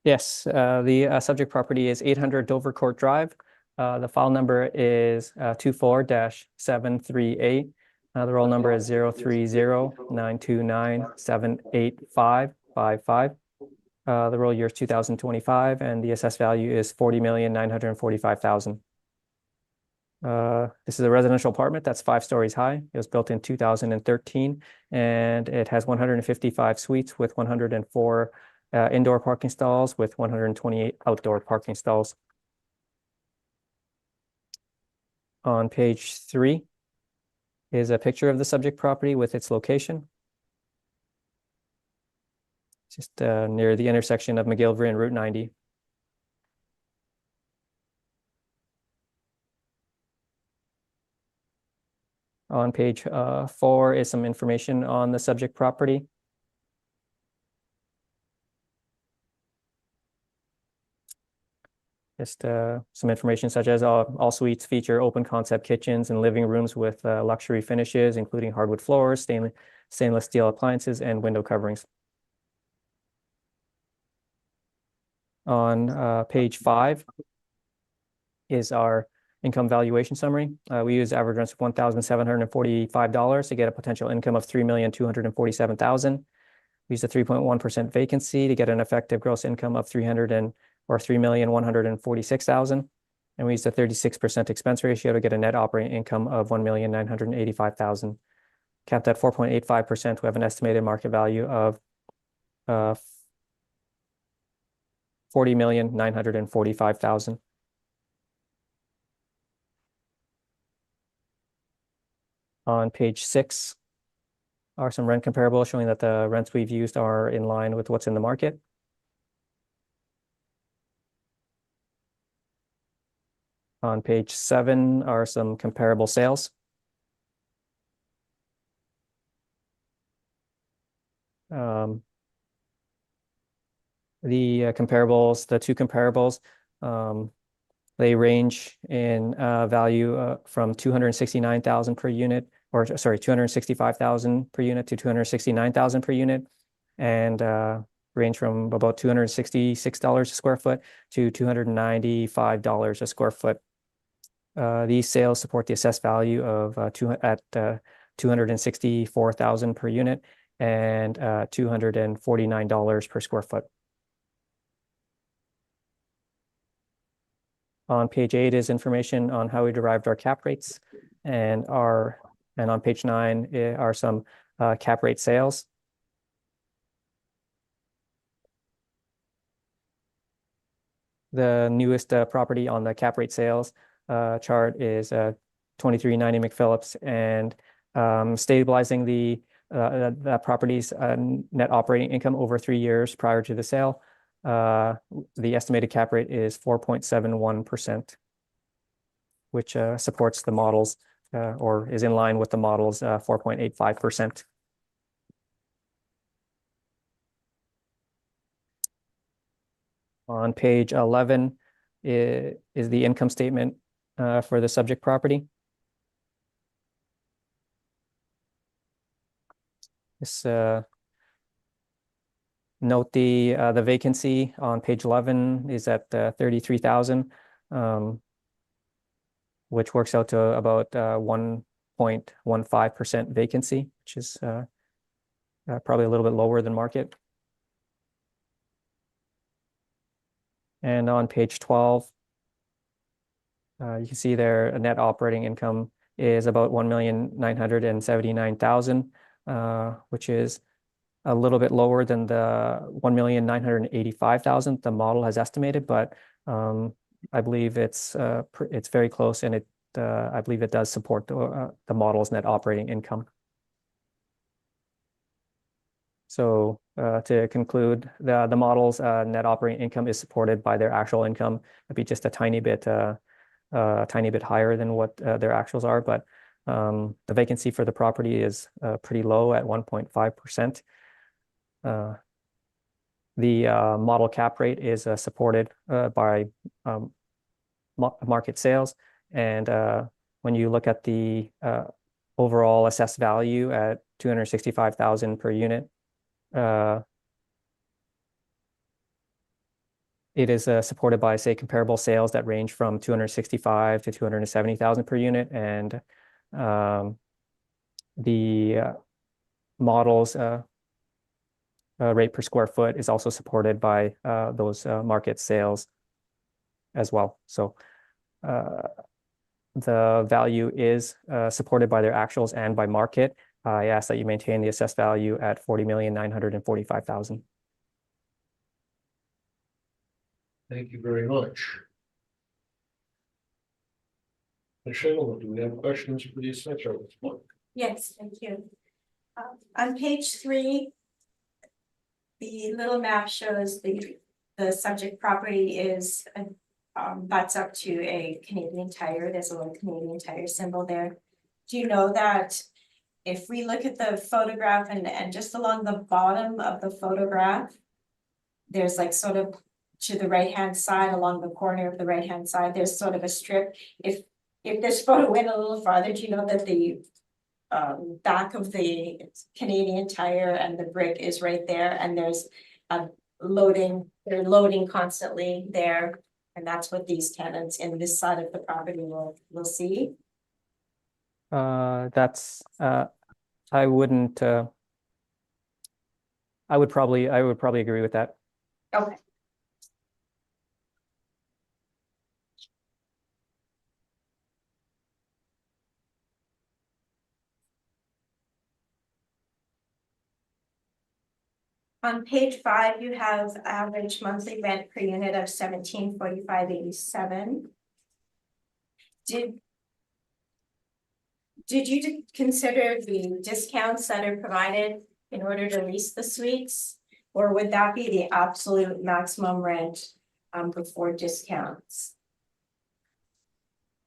Yes, the subject property is 800 Dover Court Drive. The file number is 24-738. The roll number is 030-929-78555. The roll year is 2025, and the assessed value is 40,945,000. This is a residential apartment that's 5 stories high. It was built in 2013, and it has 155 suites with 104 indoor parking stalls with 128 outdoor parking stalls. On page 3 is a picture of the subject property with its location. Just near the intersection of McGillivray and Route 90. On page 4 is some information on the subject property. Just some information such as all suites feature open concept kitchens and living rooms with luxury finishes, including hardwood floors, stainless steel appliances, and window coverings. On page 5 is our income valuation summary. We use average rents of $1,745 to get a potential income of $3,247,000. We use a 3.1% vacancy to get an effective gross income of $3,146,000. And we used a 36% expense ratio to get a net operating income of $1,985,000. Capped at 4.85%, we have an estimated market value of $40,945,000. On page 6 are some rent comparables showing that the rents we've used are in line with what's in the market. On page 7 are some comparable sales. The two comparables, they range in value from $269,000 per unit, or sorry, $265,000 per unit to $269,000 per unit, and range from about $266 a square foot to $295 a square foot. These sales support the assessed value of $264,000 per unit and $249 per square foot. On page 8 is information on how we derived our cap rates, and on page 9 are some cap rate sales. The newest property on the cap rate sales chart is 2390 McPhillips, and stabilizing that property's net operating income over 3 years prior to the sale. The estimated cap rate is 4.71%, which supports the models or is in line with the model's 4.85%. On page 11 is the income statement for the subject property. This note the vacancy on page 11 is at 33,000, which works out to about 1.15% vacancy, which is probably a little bit lower than market. And on page 12, you can see there a net operating income is about $1,979,000, which is a little bit lower than the $1,985,000 the model has estimated, but I believe it's very close, and I believe it does support the model's net operating income. So to conclude, the model's net operating income is supported by their actual income. It'd be just a tiny bit higher than what their actuals are, but the vacancy for the property is pretty low at 1.5%. The model cap rate is supported by market sales, and when you look at the overall assessed value at $265,000 per unit, it is supported by, say, comparable sales that range from $265,000 to $270,000 per unit, and the model's rate per square foot is also supported by those market sales as well. So the value is supported by their actuals and by market. I ask that you maintain the assessed value at $40,945,000. Thank you very much. Michelle, do we have questions for the assessor at this point? Yes, thank you. On page 3, the little map shows the subject property is butts up to a Canadian Tire. There's a little Canadian Tire symbol there. Do you know that if we look at the photograph and just along the bottom of the photograph, there's like sort of to the right-hand side, along the corner of the right-hand side, there's sort of a strip. If this photo went a little farther, do you know that the back of the Canadian Tire and the brick is right there, and there's a they're loading constantly there, and that's what these tenants in this side of the property will see. That's I wouldn't. I would probably agree with that. Okay. On page 5, you have average monthly rent per unit of $1745.87. Did you consider the discounts that are provided in order to lease the suites? Or would that be the absolute maximum rent before discounts?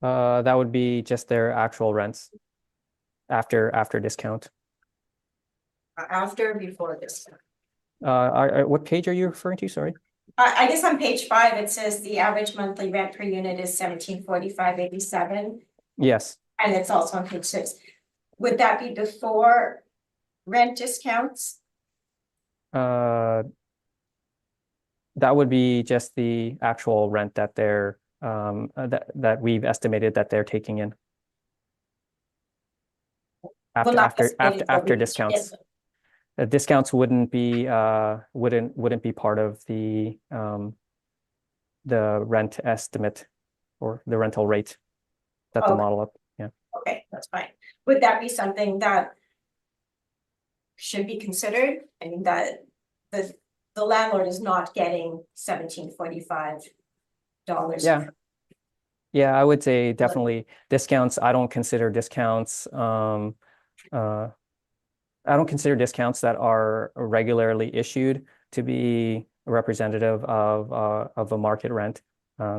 That would be just their actual rents after discount. After or before discount? What page are you referring to? Sorry. I guess on page 5, it says the average monthly rent per unit is $1745.87. Yes. And it's also on page 6. Would that be before rent discounts? That would be just the actual rent that they're that we've estimated that they're taking in. Well, not After estimated, but we discounts. get them. The discounts wouldn't be wouldn't be part of the rent estimate or the rental rate that the Okay. model up. Yeah. Okay, that's fine. Would that be something that should be considered? I mean, that the landlord is not getting $1745. Yeah. Yeah, I would say definitely discounts. I don't consider discounts. I don't consider discounts that are regularly issued to be representative of a market rent.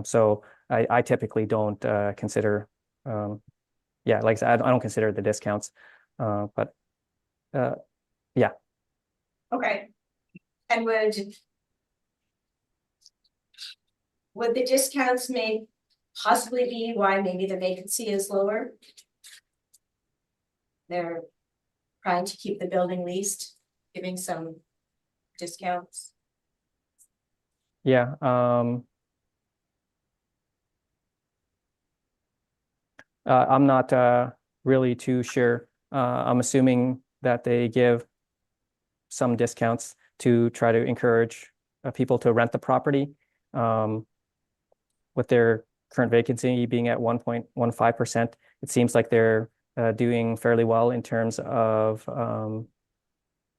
So I typically don't consider. Yeah, like I said, I don't consider the discounts. But yeah. Okay. And would the discounts may possibly be why maybe the vacancy is lower? They're trying to keep the building leased, giving some discounts. Yeah. I'm not really too sure. I'm assuming that they give some discounts to try to encourage people to rent the property. With their current vacancy being at 1.15%, it seems like they're doing fairly well in terms of,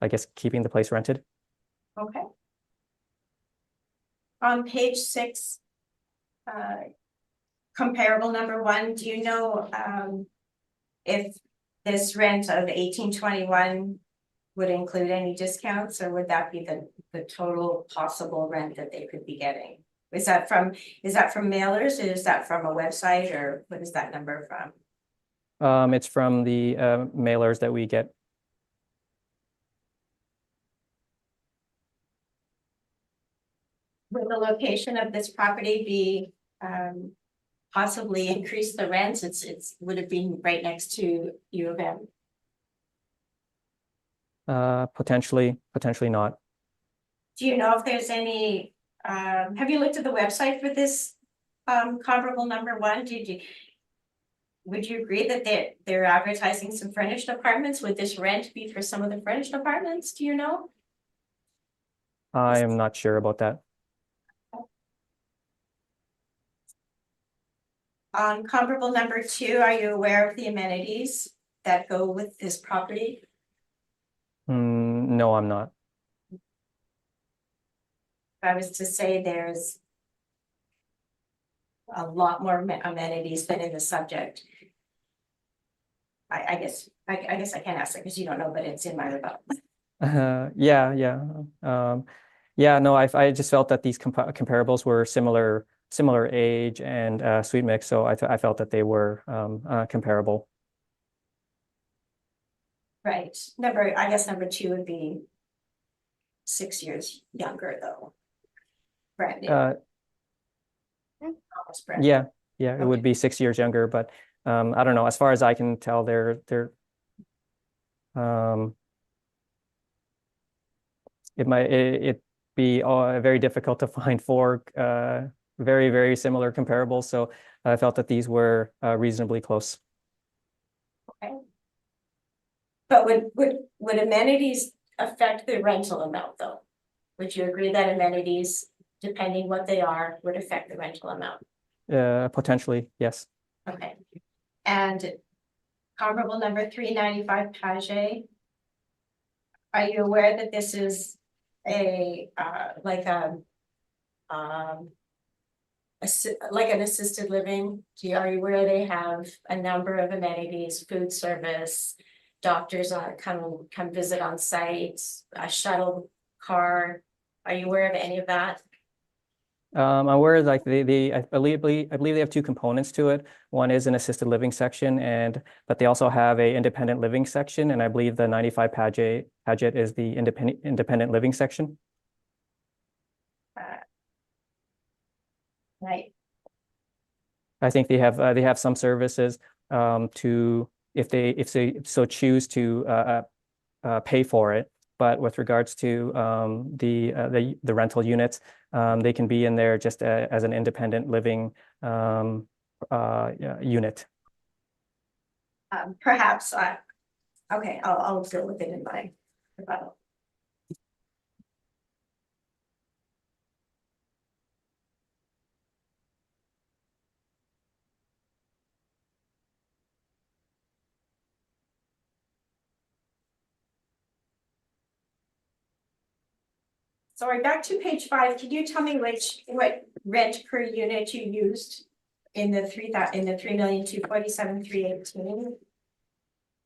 I guess, keeping the place rented. Okay. On page 6, comparable number 1, do you know if this rent of $18.21 would include any discounts, or would that be the total possible rent that they could be getting? Is that from mailers, or is that from a website, or what is that number from? It's from the mailers that we get. Would the location of this property be possibly increase the rents? Would it be right next to U of M? Potentially not. Do you know if there's any, have you looked at the website for this comparable number 1? Would you agree that they're advertising some furnished apartments? Would this rent be for some of the furnished apartments? Do you know? I am not sure about that. On comparable number 2, are you aware of the amenities that go with this property? No, I'm not. If I was to say there's a lot more amenities than in the subject. I guess I can't ask that because you don't know, but it's in my rebuttal. Yeah. Yeah, no, I just felt that these comparables were similar age and sweet mix, so I felt that they were comparable. Right. I guess number 2 would be 6 years younger though. Brand new. Almost brand new. Yeah, it would be 6 years younger, but I don't know. As far as I can tell, it might be very difficult to find 4 very similar comparables. So I felt that these were reasonably close. Okay. But would amenities affect the rental amount though? Would you agree that amenities, depending what they are, would affect the rental amount? Potentially, yes. Okay. And comparable number 395 Paget. Are you aware that this is like an assisted living? Are you aware they have a number of amenities, food service, doctors come visit on site, a shuttle car? Are you aware of any of that? I'm aware like I believe they have 2 components to it. One is an assisted living section, but they also have a independent living section, and I believe the 95 Paget is the independent living section. Right. I think they have some services to if they so choose to pay for it. But with regards to the rental units, they can be in there just as an independent living unit. Perhaps okay, I'll deal with it in my rebuttal. Sorry, back to page 5. Can you tell me what rent per unit you used in the 3,247,318?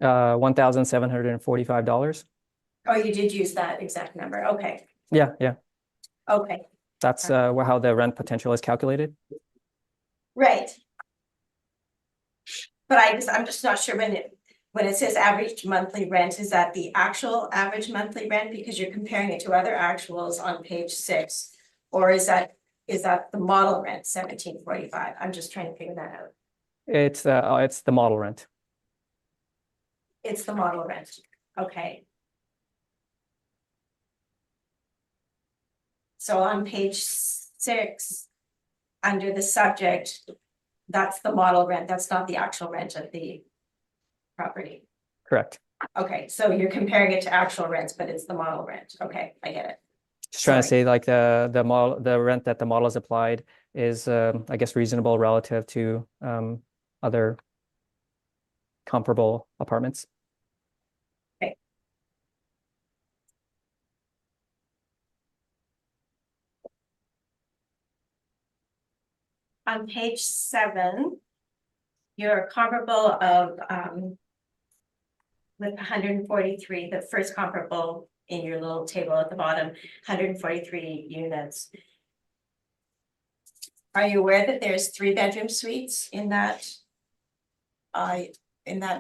$1,745. Oh, you did use that exact number. Okay. Yeah. Okay. That's how the rent potential is calculated. Right. But I'm just not sure when it says average monthly rent, is that the actual average monthly rent because you're comparing it to other actuals on page 6, or is that the model rent 1745? I'm just trying to figure that out. It's the model rent. It's the model rent. Okay. So on page 6, under the subject, that's the model rent. That's not the actual rent of the property. Correct. Okay, so you're comparing it to actual rents, but it's the model rent. Okay, I get it. Just trying to say like the rent that the model is applied is I guess reasonable relative to other comparable apartments. Okay. On page 7, your comparable of with 143, the first comparable in your little table at the bottom, 143 units. Are you aware that there's 3-bedroom suites in that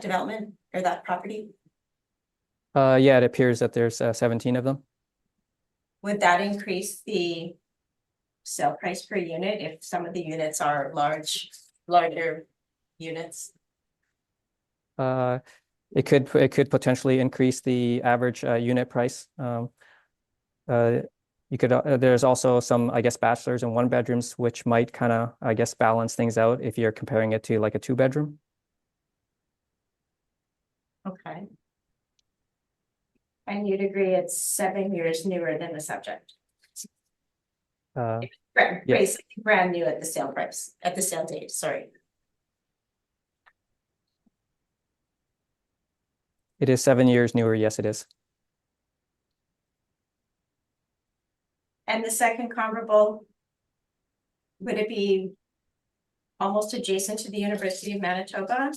development or that property? Yeah, it appears that there's 17 of them. Would that increase the sale price per unit if some of the units are larger units? It could potentially increase the average unit price. You could there's also some, I guess, bachelors and 1-bedrooms, which might kind of, I guess, balance things out if you're comparing it to like a 2-bedroom. Okay. And you'd agree it's 7 years newer than the subject. Basically brand new at the sale price, at the sale date, sorry. It is 7 years newer, yes, it is. And the second comparable, would it be almost adjacent to the University of Manitoba.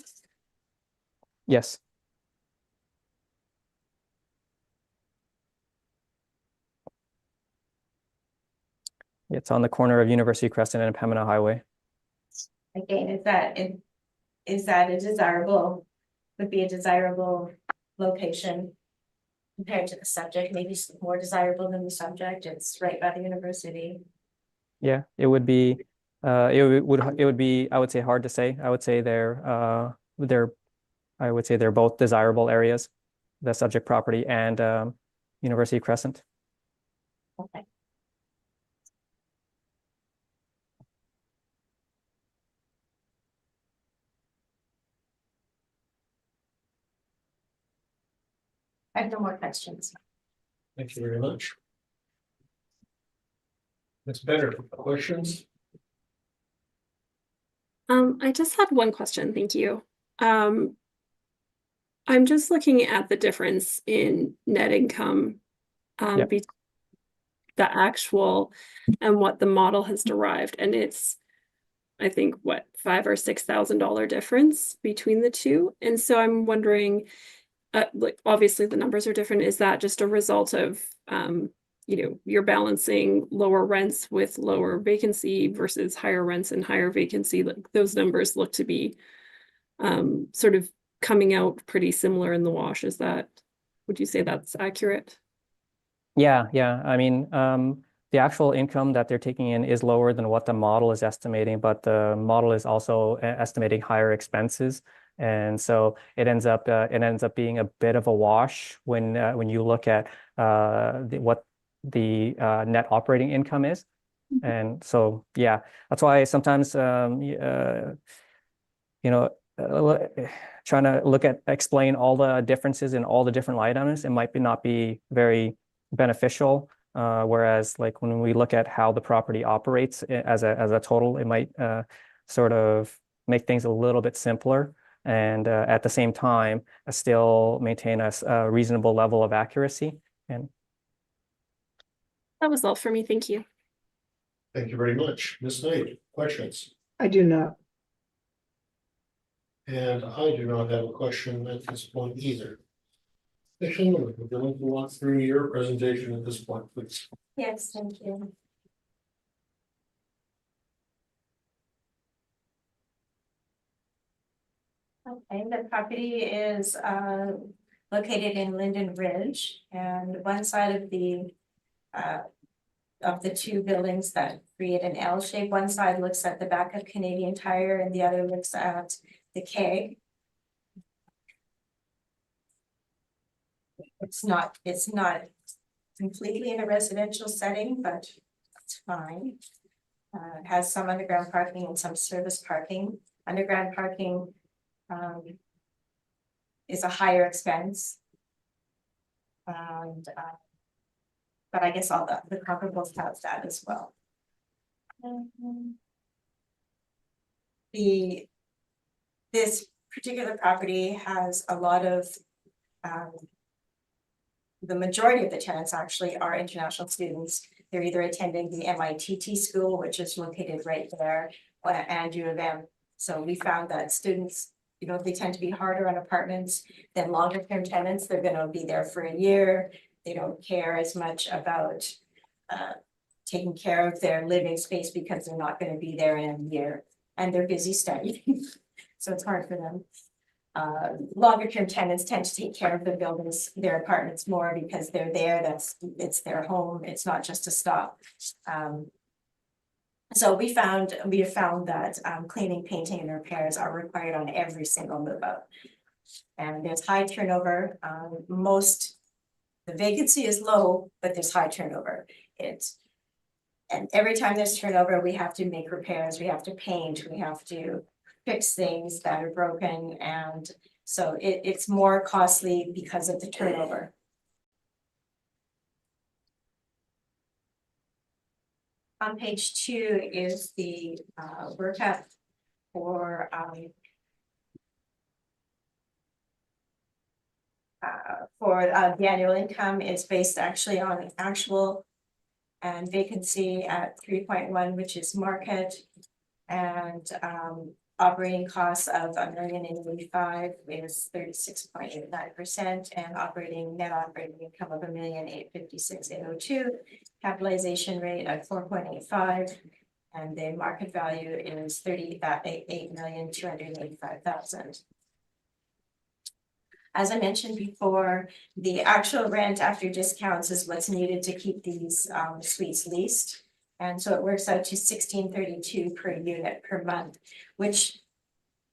Yes. It's on the corner of University Crescent and Pembina Highway. Again, is that a desirable, would be a desirable location compared to the subject, maybe more desirable than the subject. It's right by the university. Yeah, it would be, it would be, I would say, hard to say. I would say they're both desirable areas, the subject property and University Crescent. Okay. I have no more questions. Thank you very much. Ms. Benner, questions? I just had one question, thank you. I'm just looking at the difference in net income Yep. between the actual and what the model has derived, and it's, I think, what, $5,000 or $6,000 difference between the two. And so I'm wondering, like, obviously the numbers are different. Is that just a result of you're balancing lower rents with lower vacancy versus higher rents and higher vacancy? Like, those numbers look to be sort of coming out pretty similar in the wash. Would you say that's accurate? Yeah. I mean, the actual income that they're taking in is lower than what the model is estimating, but the model is also estimating higher expenses. And so it ends up being a bit of a wash when you look at what the net operating income is. And so, yeah, that's why sometimes, trying to explain all the differences in all the different line items, it might not be very beneficial. Whereas like when we look at how the property operates as a total, it might sort of make things a little bit simpler. And at the same time, still maintain a reasonable level of accuracy. And That was all for me. Thank you. Thank you very much. Ms. Knight, questions? I do not. And I do not have a question at this point either. Commissioner, we're going to walk through your presentation at this point, please. Yes, thank you. Okay, the property is located in Linden Ridge, and one side of the two buildings that create an L shape, one side looks at the back of Canadian Tire and the other looks at the Keg. It's not completely in a residential setting, but it's fine. It has some underground parking and some service parking. Underground parking is a higher expense. And but I guess all the comparables have that as well. This particular property has a lot of the majority of the tenants actually are international students. They're either attending the MITT school, which is located right there, and U of M. So we found that students, they tend to be harder on apartments than longer term tenants. They're going to be there for a year. They don't care as much about taking care of their living space because they're not going to be there in a year, and they're busy studying. So it's hard for them. Longer term tenants tend to take care of their buildings, their apartments more because they're there. It's their home. It's not just a stop. So we have found that cleaning, painting, and repairs are required on every single move out. And there's high turnover. The vacancy is low, but there's high turnover. And every time there's turnover, we have to make repairs. We have to paint. We have to fix things that are broken, and so it's more costly because of the turnover. On page 2 is the workup for the annual income. Is based actually on actual and vacancy at 3.1, which is market. And operating costs of $1,085,000 is 36.89%, and net operating income of $1,856,802, capitalization rate at 4.85, and the market value is $8,285,000. As I mentioned before, the actual rent after discounts is what's needed to keep these suites leased. And so it works out to $1,632 per unit per month, which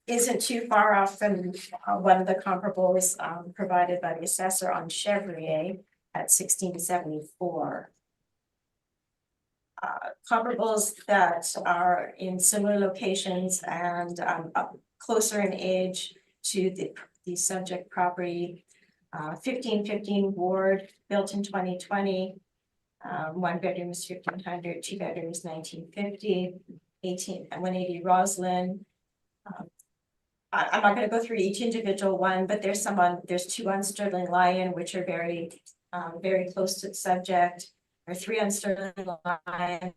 isn't too far off from one of the comparables provided by the assessor on Chevrier at $1,674. Comparables that are in similar locations and closer in age to the subject property, 1515 Ward, built in 2020. One bedroom is 1,500, two bedrooms 1950, 180 Roslyn. I'm not going to go through each individual one, but there's two on Sterling Lion, which are very close to the subject, or three on Sterling Lion,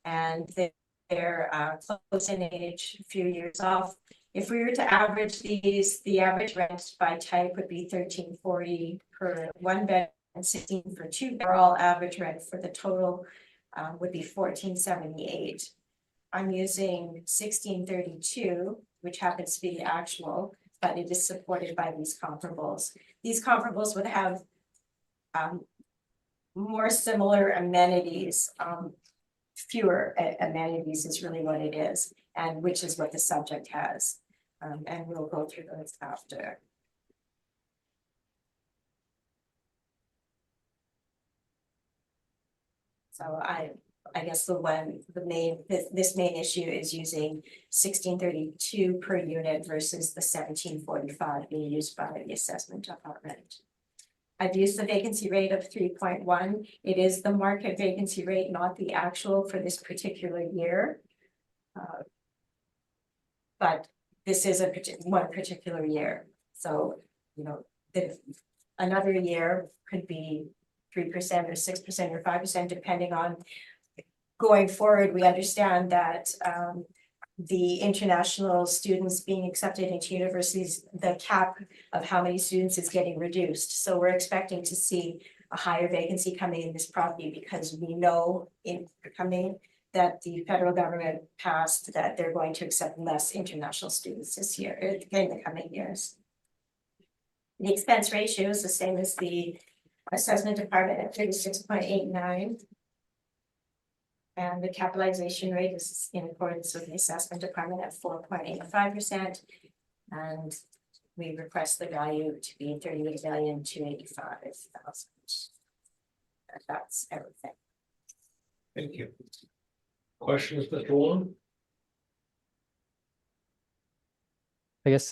and they're close in age, a few years off. If we were to average these, the average rent by type would be $1,340 per one bed and $16 for two. Overall average rent for the total would be $1,478. I'm using 1632, which happens to be the actual, but it is supported by these comparables. These comparables would have more similar amenities, fewer amenities is really what it is, and which is what the subject has. And we'll go through those after. So I guess this main issue is using 1632 per unit versus the 1745 being used by the assessment department. I've used the vacancy rate of 3.1. It is the market vacancy rate, not the actual for this particular year. But this is one particular year. So, you know, another year could be 3% or 6% or 5%, depending on. Going forward, we understand that the international students being accepted into universities, the cap of how many students is getting reduced. So we're expecting to see a higher vacancy coming in this property because we know that the federal government passed that they're going to accept less international students this year, in the coming years. The expense ratio is the same as the assessment department at 36.89. And the capitalization rate is in accordance with the assessment department at 4.85%. And we request the value to be $38,285,000. That's everything. Thank you. Questions, Mr. Wong? I guess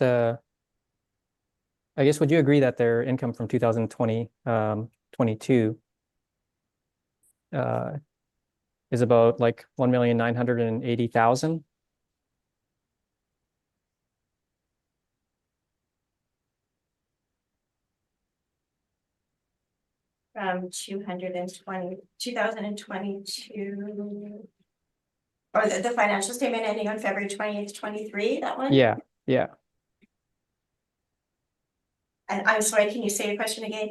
would you agree that their income from 2022 is about like $1,980,000? From 2022, or the financial statement ending on February 20th, 23, that one? Yeah. And I'm sorry, can you say your question again?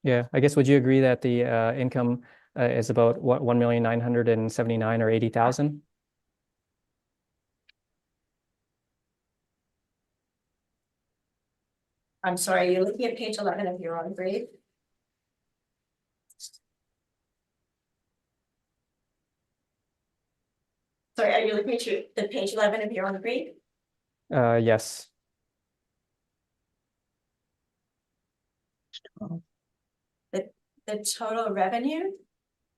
Yeah, I guess would you agree that the income is about what, 1,979,000 or 80,000? I'm sorry, you're looking at page 11 of your own brief. Sorry, are you looking at the page 11 of your own brief? Yes. The total revenue?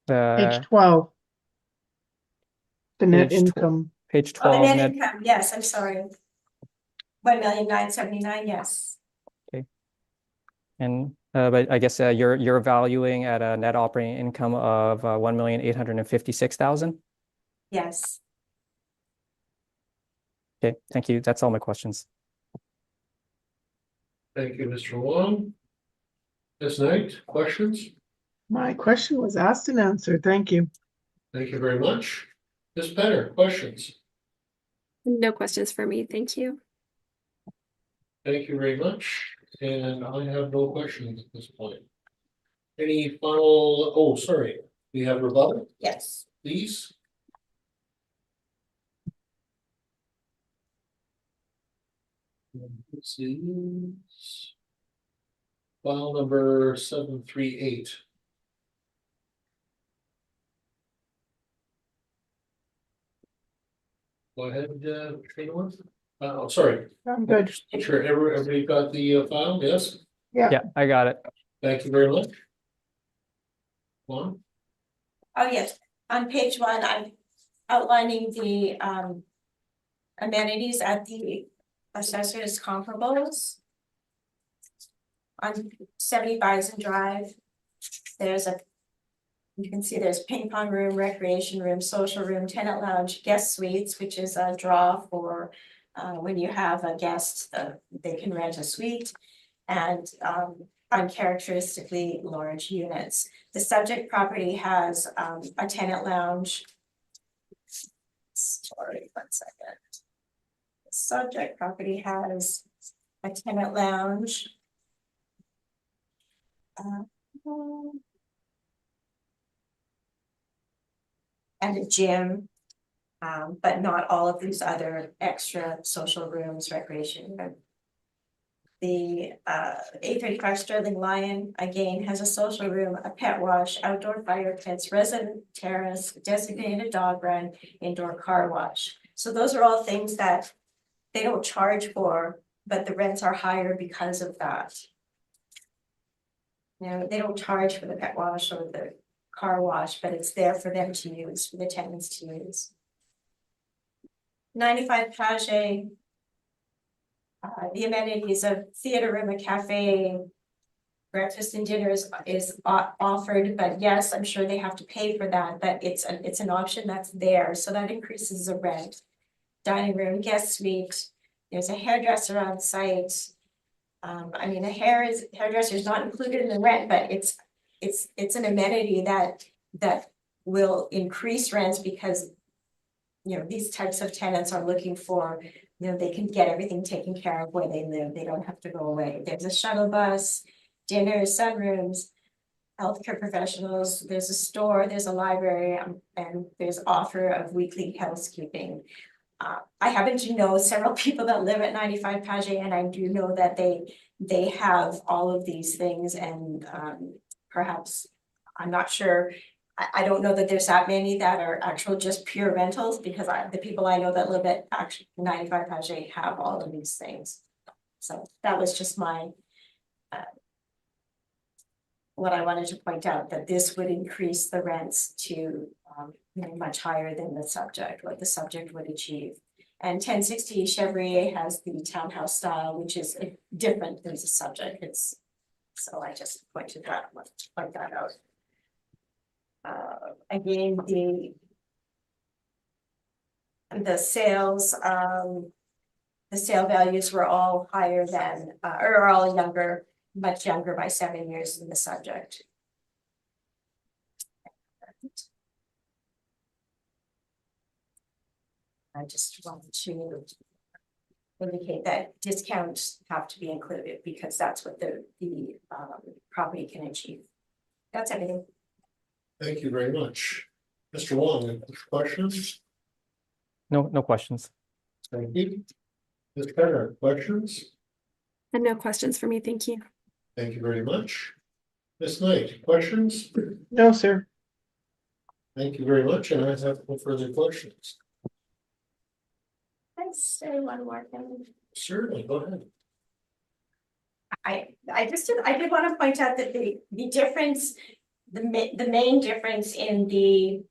Page 12. The net Page income. Page Oh, the 12 net net. income, yes, I'm sorry. 1,979,000, yes. And but I guess you're valuing at a net operating income of 1,856,000. Yes. Okay, thank you. That's all my questions. Thank you, Mr. Wong. Ms. Knight, questions? My question was asked and answered. Thank you. Thank you very much. Ms. Penner, questions? No questions for me, thank you. Thank you very much, and I have no questions at this point. Any final, oh, sorry, we have rebuttal, Yes. please? Let's see. File number 738. Go ahead, Trina. Oh, sorry. I'm good. Sure, everybody got the file, yes? Yeah, I got it. Thank you very much. One, Oh, yes, on page 1, I'm outlining the amenities at the assessor's comparables. On 70 Bison Drive, you can see there's ping pong room, recreation room, social room, tenant lounge, guest suites, which is a draw for when you have a guest, they can rent a suite, and uncharacteristically large units. The subject property has a tenant lounge. Sorry, 1 second. The subject property has a tenant lounge. And a gym, but not all of these other extra social rooms, recreation. The 835 Sterling Lion, again, has a social room, a pet wash, outdoor fire pits, resident terrace, designated dog run, indoor car wash. So those are all things that they don't charge for, but the rents are higher because of that. You know, they don't charge for the pet wash or the car wash, but it's there for them to use, for the tenants to use. 95 Page, the amenities of theater room, a cafe, breakfast and dinner is offered, but yes, I'm sure they have to pay for that, but it's an option that's there, so that increases the rent. Dining room, guest suite, there's a hairdresser on site. I mean, a hairdresser is not included in the rent, but it's an amenity that will increase rents because, you know, these types of tenants are looking for, you know, they can get everything taken care of where they live. They don't have to go away. There's a shuttle bus, dinners, sunrooms, healthcare professionals. There's a store, there's a library, and there's offer of weekly housekeeping. I happen to know several people that live at 95 Page, and I do know that they have all of these things, and perhaps, I'm not sure, I don't know that there's that many that are actual just pure rentals, because the people I know that live at actually 95 Page have all of these things. So that was just my what I wanted to point out, that this would increase the rents to you know, much higher than the subject, what the subject would achieve. And 1060 Chevrier has the townhouse style, which is different than the subject. So I just pointed that out. Again, the sales, the sale values were all higher than, or all younger, much younger by 7 years than the subject. I just wanted to indicate that discounts have to be included because that's what the property can achieve. That's everything. thank you very much. Mr. Wong, any questions? No questions. Thank you. Ms. Penner, questions? And no questions for me, thank you. Thank you very much. Ms. Knight, questions? No, sir. Thank you very much, and I have no further questions. Can I say one more thing? Certainly, go ahead. I did want to point out that the difference, the main difference in the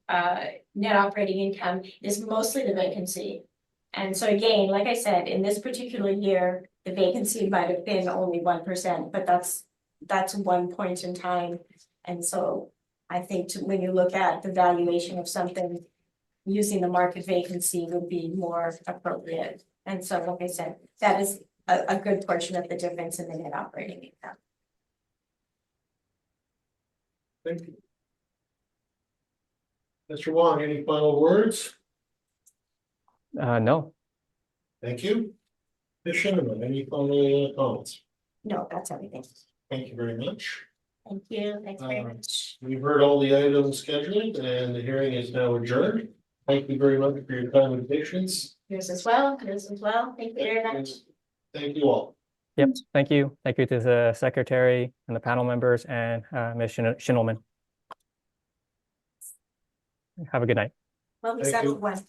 net operating income is mostly the vacancy. And so again, like I said, in this particular year, the vacancy might have been only 1%, but that's 1 point in time. And so I think when you look at the valuation of something, using the market vacancy would be more appropriate. And so, like I said, that is a good portion of the difference in the net operating income. Thank you. Mr. Wong, any final words? No, Thank you. Ms. Shinneman, any final comments? No, that's everything. Thank you very much. Thank you. Thanks very Um, much. We've heard all the items scheduled and the hearing is now adjourned. Thank you very much for your time and patience. Yours as well. Yours as well. Thank you very much. Thank you all. yep, thank you. Thank you to the secretary and the panel members and Ms. Schindelman. Have a good night. Well, we Thank settled you. one.